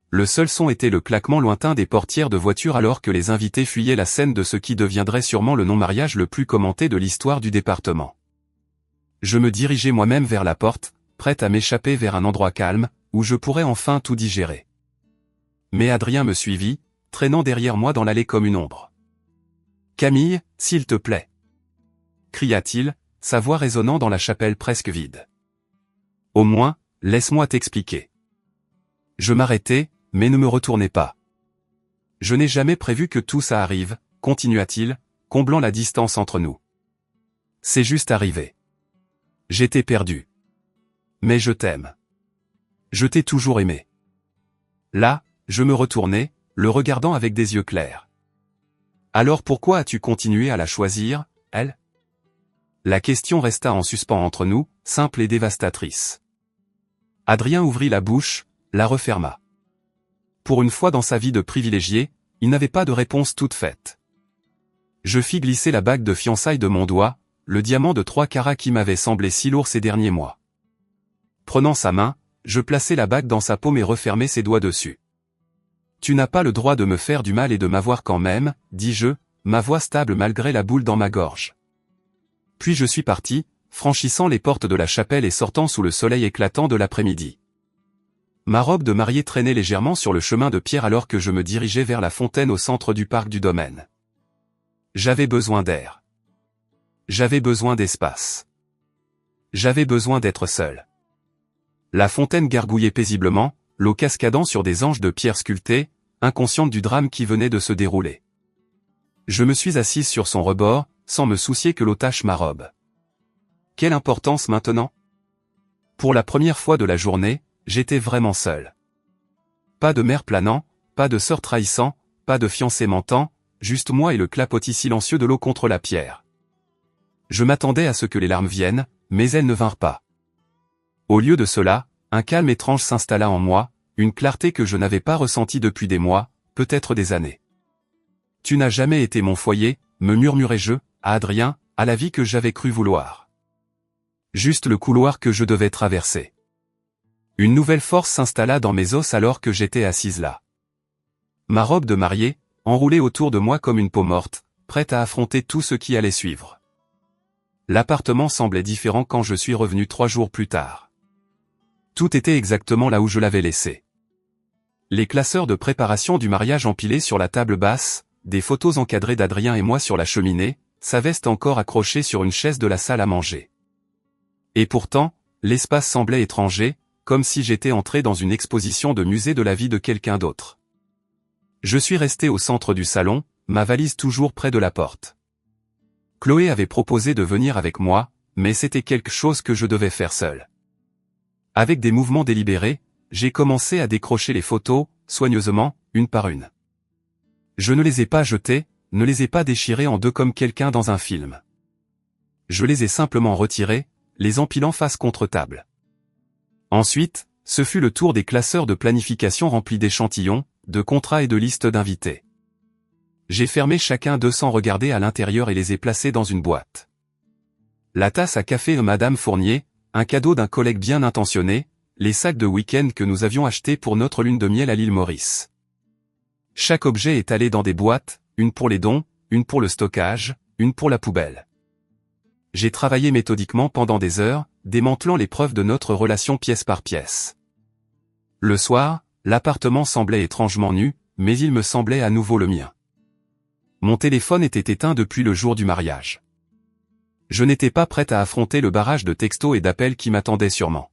Le seul son était le claquement lointain des portières de voiture alors que les invités fuyaient la scène de ce qui deviendrait sûrement le non-mariage le plus commenté de l'histoire du département. Je me dirigeai moi-même vers la porte, prête à m'échapper vers un endroit calme, où je pourrais enfin tout digérer. Mais Adrien me suivit, traînant derrière moi dans l'allée comme une ombre. « Camille, s'il te plaît !» cria-t-il, sa voix résonnant dans la chapelle presque vide. « Au moins, laisse-moi t'expliquer. » Je m'arrêtai, mais ne me retournai pas. « Je n'ai jamais prévu que tout ça arrive, » continua-t-il, comblant la distance entre nous. « C'est juste arrivé. J'étais perdu. Mais je t'aime. Je t'ai toujours aimé. Là, je me retournai, le regardant avec des yeux clairs. Alors pourquoi as-tu continué à la choisir, elle? La question resta en suspens entre nous, simple et dévastatrice. Adrien ouvrit la bouche, la referma. Pour une fois dans sa vie de privilégié, il n'avait pas de réponse toute faite. Je fis glisser la bague de fiançailles de mon doigt, le diamant de 3 carats qui m'avait semblé si lourd ces derniers mois. Prenant sa main, je plaçai la bague dans sa paume et refermai ses doigts dessus. Tu n'as pas le droit de me faire du mal et de m'avoir quand même, dis-je, ma voix stable malgré la boule dans ma gorge. Puis je suis parti, franchissant les portes de la chapelle et sortant sous le soleil éclatant de l'après-midi. Ma robe de mariée traînait légèrement sur le chemin de pierre alors que je me dirigeais vers la fontaine au centre du parc du domaine. J'avais besoin d'air. J'avais besoin d'espace. J'avais besoin d'être seul. La fontaine gargouillait paisiblement, l'eau cascadant sur des anges de pierre sculptés, inconsciente du drame qui venait de se dérouler. Je me suis assise sur son rebord, sans me soucier que l'eau tache ma robe. Quelle importance maintenant? Pour la première fois de la journée, j'étais vraiment seul. Pas de mer planant, pas de sœur trahissant, pas de fiancé mentant, juste moi et le clapotis silencieux de l'eau contre la pierre. Je m'attendais à ce que les larmes viennent, mais elles ne vinrent pas. Au lieu de cela, un calme étrange s'installa en moi, une clarté que je n'avais pas ressentie depuis des mois, peut-être des années. Tu n'as jamais été mon foyer, me murmurai-je, à Adrien, à la vie que j'avais cru vouloir. Juste le couloir que je devais traverser. Une nouvelle force s'installa dans mes os alors que j'étais assise là. Ma robe de mariée, enroulée autour de moi comme une peau morte, prête à affronter tout ce qui allait suivre. L'appartement semblait différent quand je suis revenu 3 jours plus tard. Tout était exactement là où je l'avais laissé. Les classeurs de préparation du mariage empilés sur la table basse, des photos encadrées d'Adrien et moi sur la cheminée, sa veste encore accrochée sur une chaise de la salle à manger. Et pourtant, l'espace semblait étranger, comme si j'étais entré dans une exposition de musée de la vie de quelqu'un d'autre. Je suis resté au centre du salon, ma valise toujours près de la porte. Chloé avait proposé de venir avec moi, mais c'était quelque chose que je devais faire seul. Avec des mouvements délibérés, j'ai commencé à décrocher les photos, soigneusement, une par une. Je ne les ai pas jetées, ne les ai pas déchirées en deux comme quelqu'un dans un film. Je les ai simplement retirées, les empilant face contre table. Ensuite, ce fut le tour des classeurs de planification remplis d'échantillons, de contrats et de listes d'invités. J'ai fermé chacun d'eux sans regarder à l'intérieur et les ai placés dans une boîte. La tasse à café de Madame Fournier, un cadeau d'un collègue bien intentionné, les sacs de week-end que nous avions achetés pour notre lune de miel à l'île Maurice. Chaque objet est allé dans des boîtes, une pour les dons, une pour le stockage, une pour la poubelle. J'ai travaillé méthodiquement pendant des heures, démantelant les preuves de notre relation pièce par pièce. Le soir, l'appartement semblait étrangement nu, mais il me semblait à nouveau le mien. Mon téléphone était éteint depuis le jour du mariage. Je n'étais pas prête à affronter le barrage de textos et d'appels qui m'attendaient sûrement.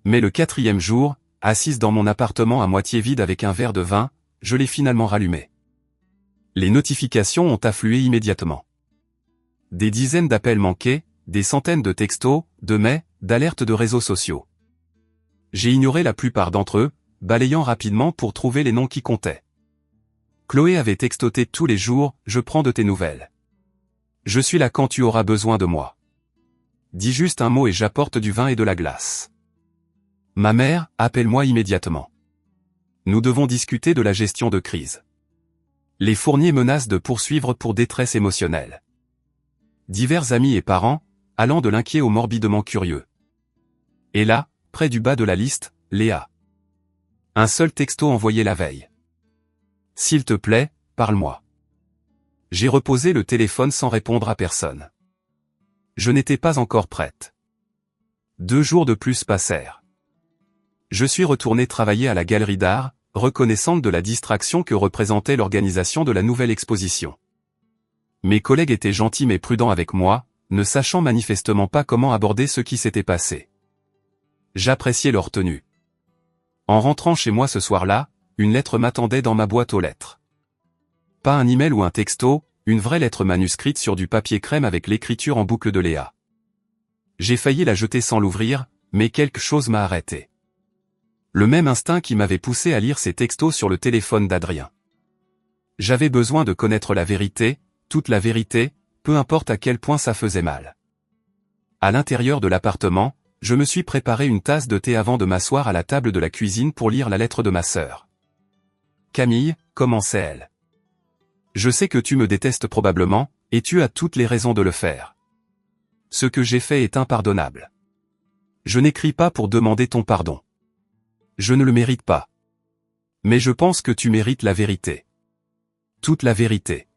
Mais le 4e jour, assise dans mon appartement à moitié vide avec un verre de vin, je l'ai finalement rallumé. Les notifications ont afflué immédiatement. Des dizaines d'appels manqués, des centaines de textos, de mails, d'alertes de réseaux sociaux. J'ai ignoré la plupart d'entre eux, balayant rapidement pour trouver les noms qui comptaient. Chloé avait textoté tous les jours, je prends de tes nouvelles. Je suis là quand tu auras besoin de moi. Dis juste un mot et j'apporte du vin et de la glace. Ma mère, appelle-moi immédiatement. Nous devons discuter de la gestion de crise. Les Fournier menacent de poursuivre pour détresse émotionnelle. Divers amis et parents, allant de l'inquiet au morbidement curieux. Et là, près du bas de la liste, Léa. Un seul texto envoyé la veille. S'il te plaît, parle-moi. J'ai reposé le téléphone sans répondre à personne. Je n'étais pas encore prête. 2 jours de plus passèrent. Je suis retourné travailler à la galerie d'art, reconnaissante de la distraction que représentait l'organisation de la nouvelle exposition. Mes collègues étaient gentils mais prudents avec moi, ne sachant manifestement pas comment aborder ce qui s'était passé. J'appréciais leur tenue. En rentrant chez moi ce soir-là, une lettre m'attendait dans ma boîte aux lettres. Pas un email ou un texto, une vraie lettre manuscrite sur du papier crème avec l'écriture en boucle de Léa. J'ai failli la jeter sans l'ouvrir, mais quelque chose m'a arrêté. Le même instinct qui m'avait poussé à lire ces textos sur le téléphone d'Adrien. J'avais besoin de connaître la vérité, toute la vérité, peu importe à quel point ça faisait mal. À l'intérieur de l'appartement, je me suis préparé une tasse de thé avant de m'asseoir à la table de la cuisine pour lire la lettre de ma sœur. Camille, commençait-elle. Je sais que tu me détestes probablement, et tu as toutes les raisons de le faire. Ce que j'ai fait est impardonnable. Je n'écris pas pour demander ton pardon. Je ne le mérite pas. Mais je pense que tu mérites la vérité. Toute la vérité.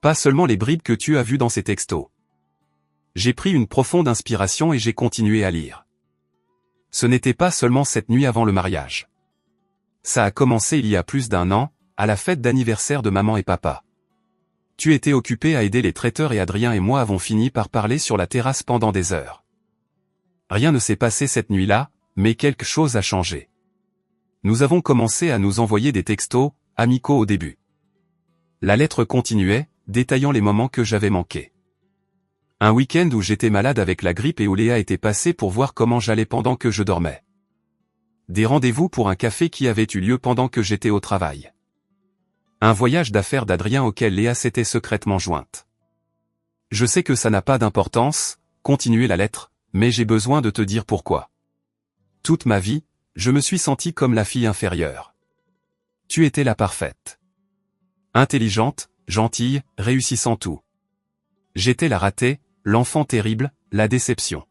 Pas seulement les bribes que tu as vues dans ces textos. J'ai pris une profonde inspiration et j'ai continué à lire. Ce n'était pas seulement cette nuit avant le mariage. Ça a commencé il y a plus d'1 an, à la fête d'anniversaire de maman et papa. Tu étais occupé à aider les traiteurs et Adrien et moi avons fini par parler sur la terrasse pendant des heures. Rien ne s'est passé cette nuit-là, mais quelque chose a changé. Nous avons commencé à nous envoyer des textos, amicaux au début. La lettre continuait, détaillant les moments que j'avais manqués. Un week-end où j'étais malade avec la grippe et où Léa était passée pour voir comment j'allais pendant que je dormais. Des rendez-vous pour un café qui avaient eu lieu pendant que j'étais au travail. Un voyage d'affaires d'Adrien auquel Léa s'était secrètement jointe. Je sais que ça n'a pas d'importance, continuait la lettre, mais j'ai besoin de te dire pourquoi. Toute ma vie, je me suis sentie comme la fille inférieure. Tu étais la parfaite. Intelligente, gentille, réussissant tout. J'étais la ratée, l'enfant terrible, la déception.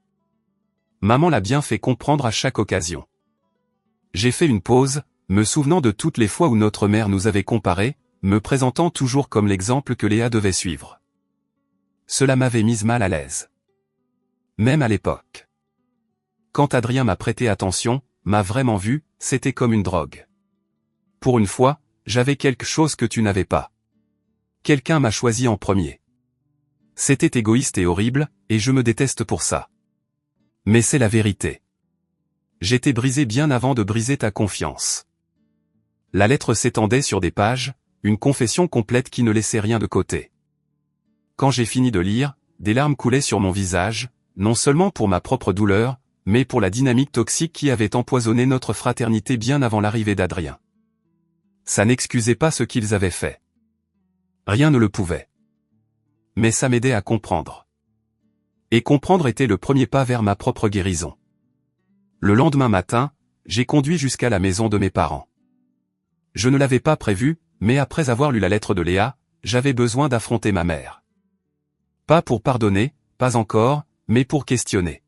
Maman l'a bien fait comprendre à chaque occasion. J'ai fait une pause, me souvenant de toutes les fois où notre mère nous avait comparés, me présentant toujours comme l'exemple que Léa devait suivre. Cela m'avait mise mal à l'aise. Même à l'époque. Quand Adrien m'a prêté attention, m'a vraiment vu, c'était comme une drogue. Pour une fois, j'avais quelque chose que tu n'avais pas. Quelqu'un m'a choisi en premier. C'était égoïste et horrible, et je me déteste pour ça. Mais c'est la vérité. J'étais brisé bien avant de briser ta confiance. La lettre s'étendait sur des pages, une confession complète qui ne laissait rien de côté. Quand j'ai fini de lire, des larmes coulaient sur mon visage, non seulement pour ma propre douleur, mais pour la dynamique toxique qui avait empoisonné notre fraternité bien avant l'arrivée d'Adrien. Ça n'excusait pas ce qu'ils avaient fait. Rien ne le pouvait. Mais ça m'aidait à comprendre. Et comprendre était le premier pas vers ma propre guérison. Le lendemain matin, j'ai conduit jusqu'à la maison de mes parents. Je ne l'avais pas prévu, mais après avoir lu la lettre de Léa, j'avais besoin d'affronter ma mère. Pas pour pardonner, pas encore, mais pour questionner.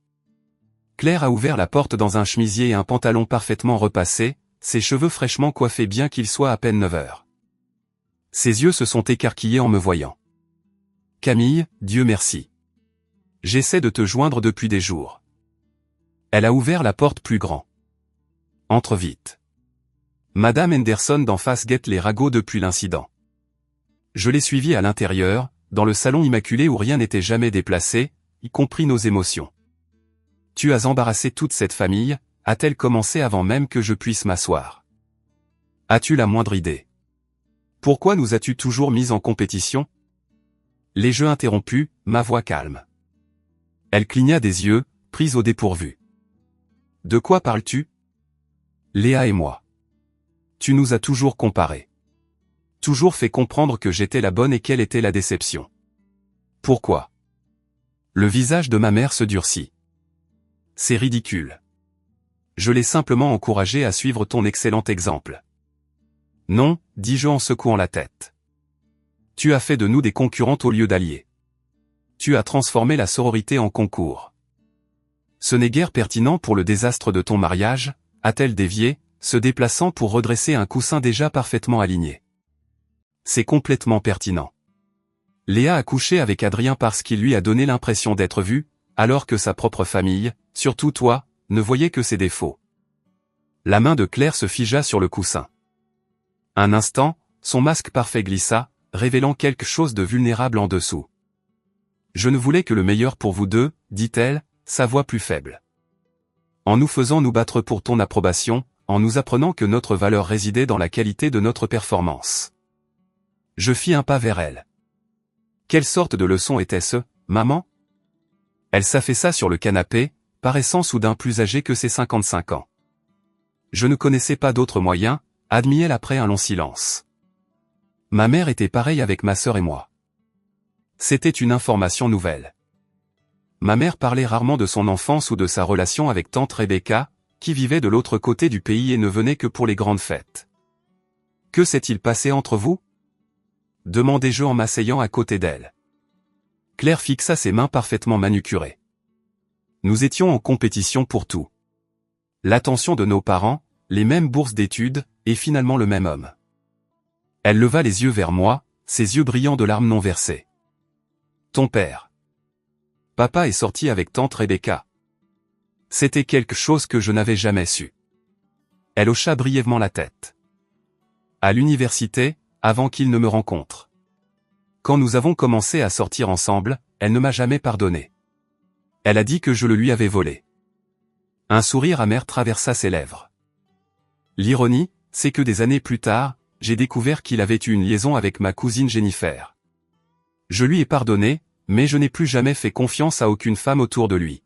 Claire a ouvert la porte dans un chemisier et un pantalon parfaitement repassé, ses cheveux fraîchement coiffés bien qu'il soit à peine 9 heures. Ses yeux se sont écarquillés en me voyant. « Camille, Dieu merci. J'essaie de te joindre depuis des jours. » Elle a ouvert la porte plus grand. « Entre vite. » Madame Henderson d'en face guette les ragots depuis l'incident. Je l'ai suivie à l'intérieur, dans le salon immaculé où rien n'était jamais déplacé, y compris nos émotions. « Tu as embarrassé toute cette famille, a-t-elle commencé avant même que je puisse m'asseoir? As-tu la moindre idée? Pourquoi nous as-tu toujours mis en compétition? » Les jeux interrompus, ma voix calme. Elle cligna des yeux, prise au dépourvu. « De quoi parles-tu? » Léa et moi. Tu nous as toujours comparés. Toujours fait comprendre que j'étais la bonne et qu'elle était la déception. Pourquoi? Le visage de ma mère se durcit. C'est ridicule. Je l'ai simplement encouragée à suivre ton excellent exemple. Non, dis-je en secouant la tête. Tu as fait de nous des concurrentes au lieu d'alliés. Tu as transformé la sororité en concours. Ce n'est guère pertinent pour le désastre de ton mariage, a-t-elle dévié, se déplaçant pour redresser un coussin déjà parfaitement aligné. C'est complètement pertinent. Léa a couché avec Adrien parce qu'il lui a donné l'impression d'être vu, alors que sa propre famille, surtout toi, ne voyait que ses défauts. La main de Claire se figea sur le coussin. Un instant, son masque parfait glissa, révélant quelque chose de vulnérable en dessous. Je ne voulais que le meilleur pour vous deux, dit-elle, sa voix plus faible. En nous faisant nous battre pour ton approbation, en nous apprenant que notre valeur résidait dans la qualité de notre performance. Je fis un pas vers elle. Quelle sorte de leçon était-ce, maman? Elle s'affaissa sur le canapé, paraissant soudain plus âgée que ses 55 ans. Je ne connaissais pas d'autre moyen, admit-elle après un long silence. Ma mère était pareille avec ma sœur et moi. C'était une information nouvelle. Ma mère parlait rarement de son enfance ou de sa relation avec tante Rebecca, qui vivait de l'autre côté du pays et ne venait que pour les grandes fêtes. Que s'est-il passé entre vous? Demandai-je en m'asseyant à côté d'elle. Claire fixa ses mains parfaitement manucurées. Nous étions en compétition pour tout. L'attention de nos parents, les mêmes bourses d'études, et finalement le même homme. Elle leva les yeux vers moi, ses yeux brillants de larmes non versées. Ton père. Papa est sorti avec tante Rebecca. C'était quelque chose que je n'avais jamais su. Elle hocha brièvement la tête. À l'université, avant qu'il ne me rencontre. Quand nous avons commencé à sortir ensemble, elle ne m'a jamais pardonné. Elle a dit que je le lui avais volé. Un sourire amer traversa ses lèvres. L'ironie, c'est que des années plus tard, j'ai découvert qu'il avait eu une liaison avec ma cousine Jennifer. Je lui ai pardonné, mais je n'ai plus jamais fait confiance à aucune femme autour de lui.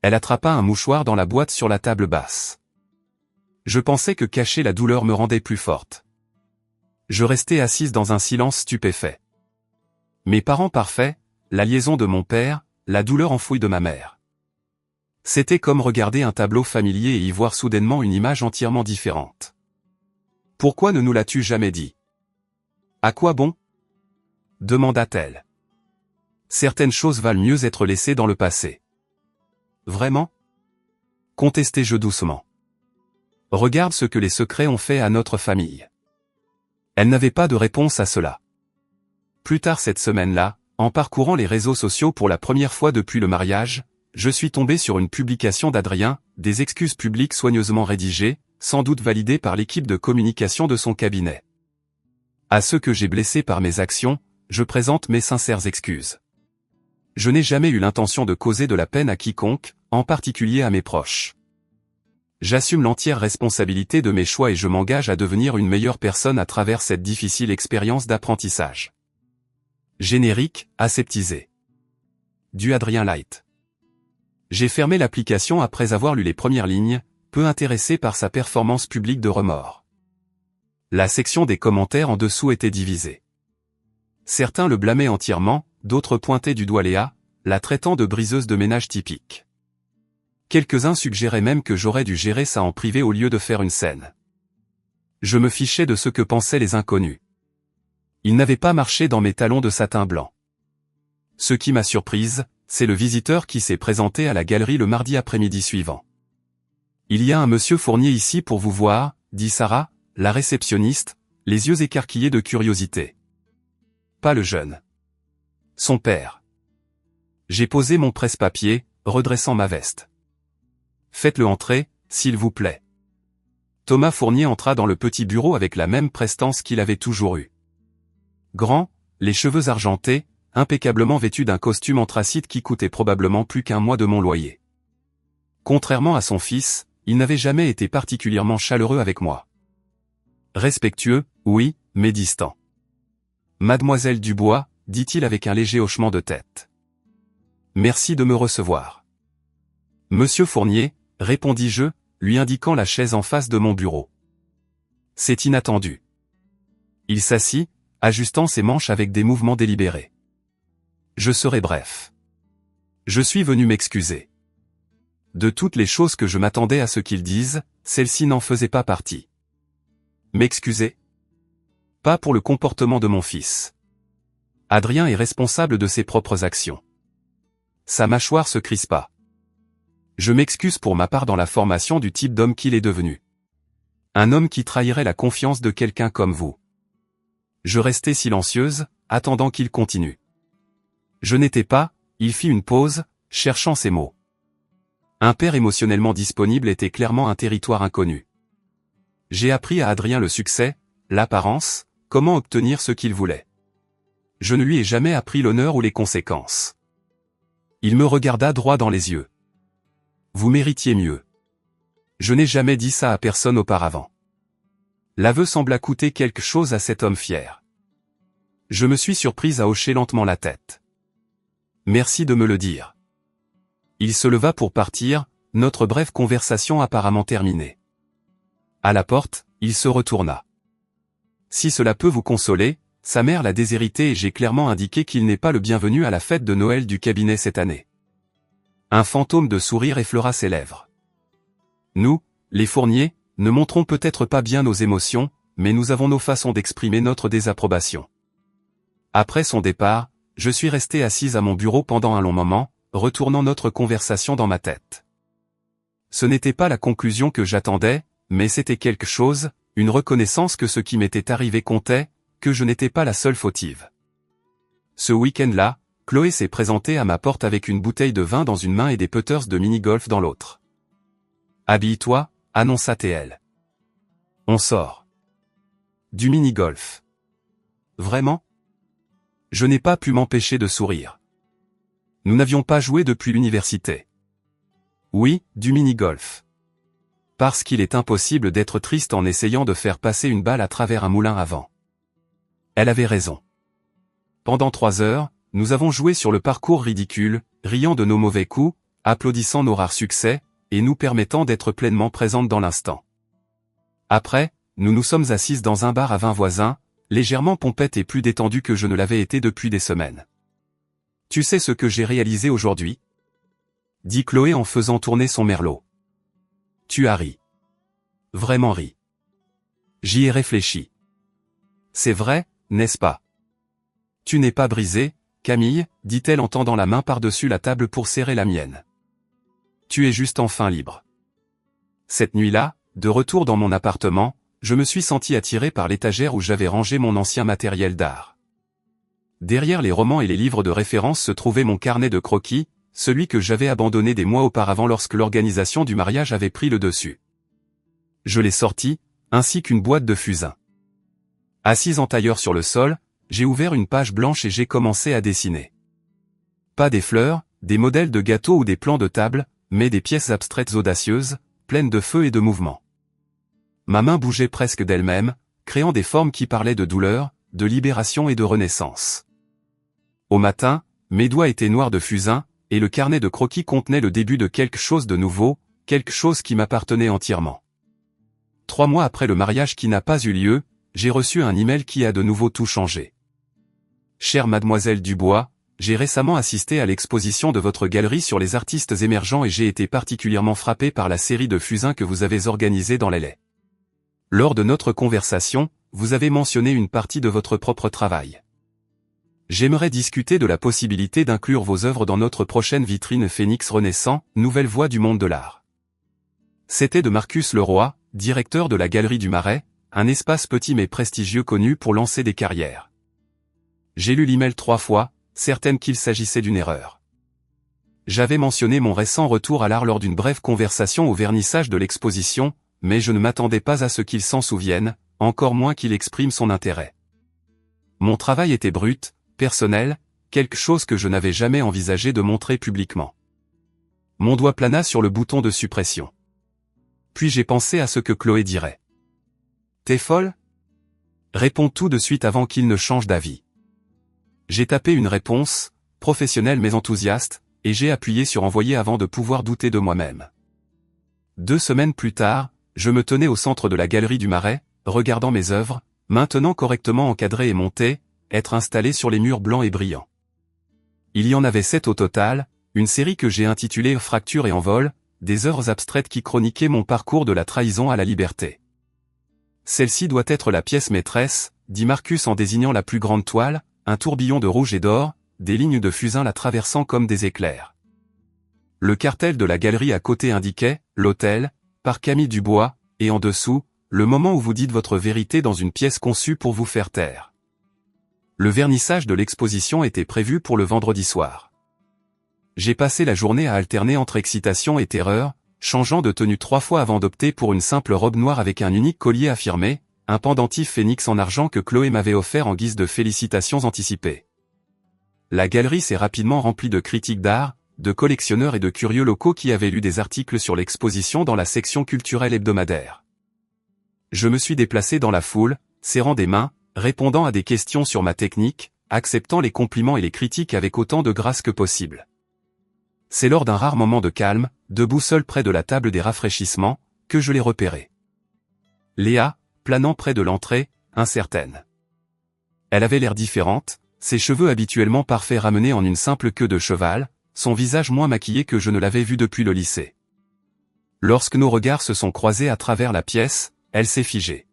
Elle attrapa un mouchoir dans la boîte sur la table basse. Je pensais que cacher la douleur me rendait plus forte. Je restais assise dans un silence stupéfait. Mes parents parfaits, la liaison de mon père, la douleur enfouie de ma mère. C'était comme regarder un tableau familier et y voir soudainement une image entièrement différente. Pourquoi ne nous l'as-tu jamais dit? À quoi bon? Demanda-t-elle. Certaines choses valent mieux être laissées dans le passé. Vraiment? Contestai-je doucement. Regarde ce que les secrets ont fait à notre famille. Elle n'avait pas de réponse à cela. Plus tard cette semaine-là, en parcourant les réseaux sociaux pour la première fois depuis le mariage, je suis tombé sur une publication d'Adrien, des excuses publiques soigneusement rédigées, sans doute validées par l'équipe de communication de son cabinet. À ceux que j'ai blessés par mes actions, je présente mes sincères excuses. Je n'ai jamais eu l'intention de causer de la peine à quiconque, en particulier à mes proches. J'assume l'entière responsabilité de mes choix et je m'engage à devenir une meilleure personne à travers cette difficile expérience d'apprentissage. Générique, aseptisé. Du Adrien Light. J'ai fermé l'application après avoir lu les premières lignes, peu intéressé par sa performance publique de remords. La section des commentaires en dessous était divisée. Certains le blâmaient entièrement, d'autres pointaient du doigt Léa, la traitant de briseuse de ménage typique. Quelques-uns suggéraient même que j'aurais dû gérer ça en privé au lieu de faire une scène. Je me fichais de ce que pensaient les inconnus. Ils n'avaient pas marché dans mes talons de satin blanc. Ce qui m'a surprise, c'est le visiteur qui s'est présenté à la galerie le mardi après-midi suivant. Il y a un monsieur Fournier ici pour vous voir, dit Sarah, la réceptionniste, les yeux écarquillés de curiosité. Pas le jeune. Son père. J'ai posé mon presse-papier, redressant ma veste. Faites-le entrer, s'il vous plaît. Thomas Fournier entra dans le petit bureau avec la même prestance qu'il avait toujours eue. Grand, les cheveux argentés, impeccablement vêtu d'un costume anthracite qui coûtait probablement plus qu'un mois de mon loyer. Contrairement à son fils, il n'avait jamais été particulièrement chaleureux avec moi. Respectueux, oui, mais distant. Mademoiselle Dubois, dit-il avec un léger hochement de tête. Merci de me recevoir. Monsieur Fournier, répondis-je, lui indiquant la chaise en face de mon bureau. C'est inattendu. Il s'assit, ajustant ses manches avec des mouvements délibérés. Je serai bref. Je suis venu m'excuser. De toutes les choses que je m'attendais à ce qu'ils disent, celle-ci n'en faisait pas partie. M'excuser? Pas pour le comportement de mon fils. Adrien est responsable de ses propres actions. Sa mâchoire se crispa. Je m'excuse pour ma part dans la formation du type d'homme qu'il est devenu. Un homme qui trahirait la confiance de quelqu'un comme vous. Je restai silencieuse, attendant qu'il continue. Je n'étais pas, il fit une pause, cherchant ses mots. Un père émotionnellement disponible était clairement un territoire inconnu. J'ai appris à Adrien le succès, l'apparence, comment obtenir ce qu'il voulait. Je ne lui ai jamais appris l'honneur ou les conséquences. Il me regarda droit dans les yeux. Vous méritiez mieux. Je n'ai jamais dit ça à personne auparavant. L'aveu sembla coûter quelque chose à cet homme fier. Je me suis surprise à hocher lentement la tête. Merci de me le dire. Il se leva pour partir, notre brève conversation apparemment terminée. À la porte, il se retourna. Si cela peut vous consoler, sa mère l'a déshérité et j'ai clairement indiqué qu'il n'est pas le bienvenu à la fête de Noël du cabinet cette année. Un fantôme de sourire effleura ses lèvres. Nous, les Fournier, ne montrons peut-être pas bien nos émotions, mais nous avons nos façons d'exprimer notre désapprobation. Après son départ, je suis resté assise à mon bureau pendant un long moment, retournant notre conversation dans ma tête. Ce n'était pas la conclusion que j'attendais, mais c'était quelque chose, une reconnaissance que ce qui m'était arrivé comptait, que je n'étais pas la seule fautive. Ce week-end-là, Chloé s'est présentée à ma porte avec une bouteille de vin dans une main et des putters de mini-golf dans l'autre. « Habille-toi », annonça-t-elle. « On sort. » « Du mini-golf. »« Vraiment ?» Je n'ai pas pu m'empêcher de sourire. Nous n'avions pas joué depuis l'université. « Oui, du mini-golf. » Parce qu'il est impossible d'être triste en essayant de faire passer une balle à travers un moulin à vent. Elle avait raison. Pendant 3 heures, nous avons joué sur le parcours ridicule, riant de nos mauvais coups, applaudissant nos rares succès, et nous permettant d'être pleinement présentes dans l'instant. Après, nous nous sommes assises dans un bar à vin voisin, légèrement pompette et plus détendue que je ne l'avais été depuis des semaines. « Tu sais ce que j'ai réalisé aujourd'hui ?» dit Chloé en faisant tourner son merlot. « Tu as ri. Vraiment ri. J'y ai réfléchi. C'est vrai, n'est-ce pas ? Tu n'es pas brisée, Camille, dit-elle en tendant la main par-dessus la table pour serrer la mienne. Tu es juste enfin libre. Cette nuit-là, de retour dans mon appartement, je me suis senti attiré par l'étagère où j'avais rangé mon ancien matériel d'art. Derrière les romans et les livres de référence se trouvait mon carnet de croquis, celui que j'avais abandonné des mois auparavant lorsque l'organisation du mariage avait pris le dessus. Je l'ai sorti, ainsi qu'une boîte de fusains. Assise en tailleur sur le sol, j'ai ouvert une page blanche et j'ai commencé à dessiner. Pas des fleurs, des modèles de gâteaux ou des plans de table, mais des pièces abstraites audacieuses, pleines de feu et de mouvement. Ma main bougeait presque d'elle-même, créant des formes qui parlaient de douleur, de libération et de renaissance. Au matin, mes doigts étaient noirs de fusain, et le carnet de croquis contenait le début de quelque chose de nouveau, quelque chose qui m'appartenait entièrement. 3 mois après le mariage qui n'a pas eu lieu, j'ai reçu un email qui a de nouveau tout changé. Chère mademoiselle Dubois, j'ai récemment assisté à l'exposition de votre galerie sur les artistes émergents et j'ai été particulièrement frappé par la série de fusains que vous avez organisée dans les. Lors de notre conversation, vous avez mentionné une partie de votre propre travail. J'aimerais discuter de la possibilité d'inclure vos œuvres dans notre prochaine vitrine Phénix Renaissant, nouvelle voie du monde de l'art. C'était de Marcus Leroy, directeur de la Galerie du Marais, un espace petit mais prestigieux connu pour lancer des carrières. J'ai lu l'email 3 fois, certaine qu'il s'agissait d'une erreur. J'avais mentionné mon récent retour à l'art lors d'une brève conversation au vernissage de l'exposition, mais je ne m'attendais pas à ce qu'il s'en souvienne, encore moins qu'il exprime son intérêt. Mon travail était brut, personnel, quelque chose que je n'avais jamais envisagé de montrer publiquement. Mon doigt plana sur le bouton de suppression. Puis j'ai pensé à ce que Chloé dirait. « T'es folle ?» Réponds tout de suite avant qu'il ne change d'avis. J'ai tapé une réponse, professionnelle mais enthousiaste, et j'ai appuyé sur envoyer avant de pouvoir douter de moi-même. 2 semaines plus tard, je me tenais au centre de la Galerie du Marais, regardant mes œuvres, maintenant correctement encadrées et montées, être installées sur les murs blancs et brillants. Il y en avait 7 au total, une série que j'ai intitulée Fracture et envol, des œuvres abstraites qui chroniquaient mon parcours de la trahison à la liberté. Celle-ci doit être la pièce maîtresse, dit Marcus en désignant la plus grande toile, un tourbillon de rouge et d'or, des lignes de fusain la traversant comme des éclairs. Le cartel de la galerie à côté indiquait « L'Hôtel », par Camille Dubois, et en dessous, le moment où vous dites votre vérité dans une pièce conçue pour vous faire taire. Le vernissage de l'exposition était prévu pour le vendredi soir. J'ai passé la journée à alterner entre excitation et terreur, changeant de tenue 3 fois avant d'opter pour une simple robe noire avec un unique collier affirmé, un pendentif phénix en argent que Chloé m'avait offert en guise de félicitations anticipées. La galerie s'est rapidement remplie de critiques d'art, de collectionneurs et de curieux locaux qui avaient lu des articles sur l'exposition dans la section culturelle hebdomadaire. Je me suis déplacé dans la foule, serrant des mains, répondant à des questions sur ma technique, acceptant les compliments et les critiques avec autant de grâce que possible. c'est lors d'un rare moment de calme, debout seul près de la table des rafraîchissements, que je l'ai repérée. Léa, planant près de l'entrée, incertaine. Elle avait l'air différente, ses cheveux habituellement parfaits ramenés en une simple queue de cheval, son visage moins maquillé que je ne l'avais vu depuis le lycée. Lorsque nos regards se sont croisés à travers la pièce, elle s'est figée.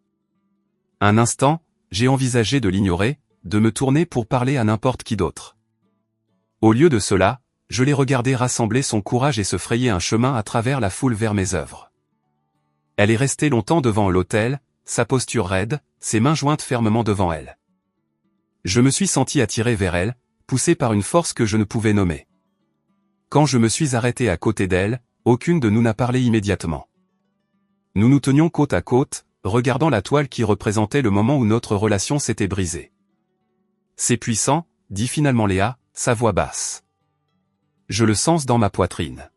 Un instant, j'ai envisagé de l'ignorer, de me tourner pour parler à n'importe qui d'autre. Au lieu de cela, je l'ai regardée rassembler son courage et se frayer un chemin à travers la foule vers mes œuvres. Elle est restée longtemps devant l'autel, sa posture raide, ses mains jointes fermement devant elle. Je me suis senti attiré vers elle, poussé par une force que je ne pouvais nommer. Quand je me suis arrêté à côté d'elle, aucune de nous n'a parlé immédiatement. Nous nous tenions côte à côte, regardant la toile qui représentait le moment où notre relation s'était brisée. « C'est puissant », dit finalement Léa, sa voix basse. Je le sens dans ma poitrine.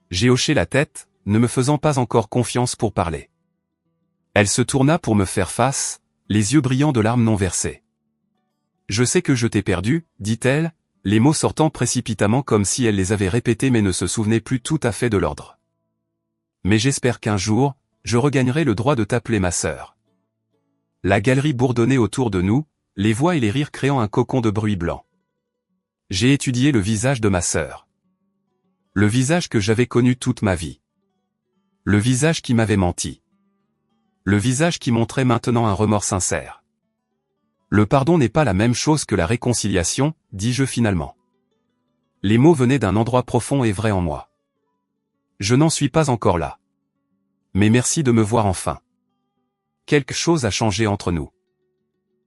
J'ai hoché la tête, ne me faisant pas encore confiance pour parler. Elle se tourna pour me faire face, les yeux brillants de larmes non versées. « Je sais que je t'ai perdu, dit-elle, les mots sortant précipitamment comme si elle les avait répétés mais ne se souvenait plus tout à fait de l'ordre. Mais j'espère qu'un jour, je regagnerai le droit de t'appeler ma sœur. » La galerie bourdonnait autour de nous, les voix et les rires créant un cocon de bruit blanc. J'ai étudié le visage de ma sœur. Le visage que j'avais connu toute ma vie. Le visage qui m'avait menti. Le visage qui montrait maintenant un remords sincère. Le pardon n'est pas la même chose que la réconciliation, dis-je finalement. Les mots venaient d'un endroit profond et vrai en moi. Je n'en suis pas encore là. Mais merci de me voir enfin. Quelque chose a changé entre nous.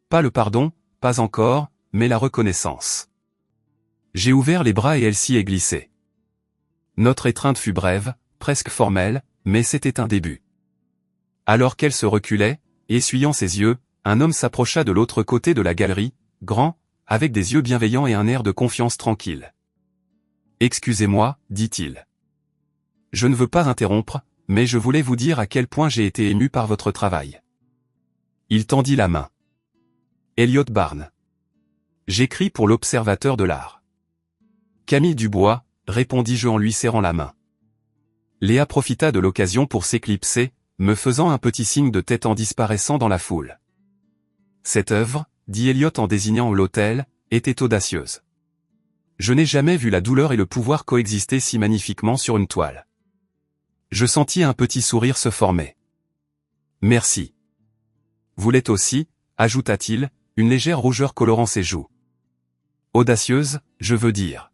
Pas le pardon, pas encore, mais la reconnaissance. J'ai ouvert les bras et elle s'y est glissée. Notre étreinte fut brève, presque formelle, mais c'était un début. Alors qu'elle se reculait, essuyant ses yeux, un homme s'approcha de l'autre côté de la galerie, grand, avec des yeux bienveillants et un air de confiance tranquille. « Excusez-moi, dit-il. Je ne veux pas interrompre, mais je voulais vous dire à quel point j'ai été ému par votre travail. » Il tendit la main. « Elliot Barnes. J'écris pour l'Observateur de l'art. » « Camille Dubois, répondis-je en lui serrant la main. Léa profita de l'occasion pour s'éclipser, me faisant un petit signe de tête en disparaissant dans la foule. Cette œuvre, dit Elliot en désignant l'autel, était audacieuse. Je n'ai jamais vu la douleur et le pouvoir coexister si magnifiquement sur une toile. Je sentis un petit sourire se former. Merci. Vous l'êtes aussi, ajouta-t-il, une légère rougeur colorant ses joues. Audacieuse, je veux dire.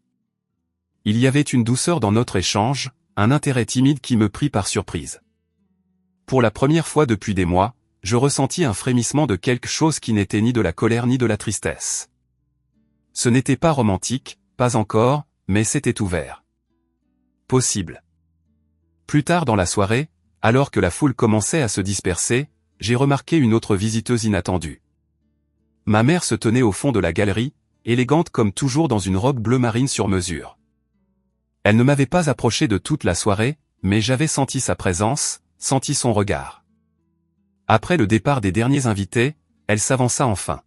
Il y avait une douceur dans notre échange, un intérêt timide qui me prit par surprise. Pour la première fois depuis des mois, je ressentis un frémissement de quelque chose qui n'était ni de la colère ni de la tristesse. Ce n'était pas romantique, pas encore, mais c'était ouvert. Possible. Plus tard dans la soirée, alors que la foule commençait à se disperser, j'ai remarqué une autre visiteuse inattendue. Ma mère se tenait au fond de la galerie, élégante comme toujours dans une robe bleu marine sur mesure. Elle ne m'avait pas approché de toute la soirée, mais j'avais senti sa présence, senti son regard. Après le départ des derniers invités, elle s'avança enfin.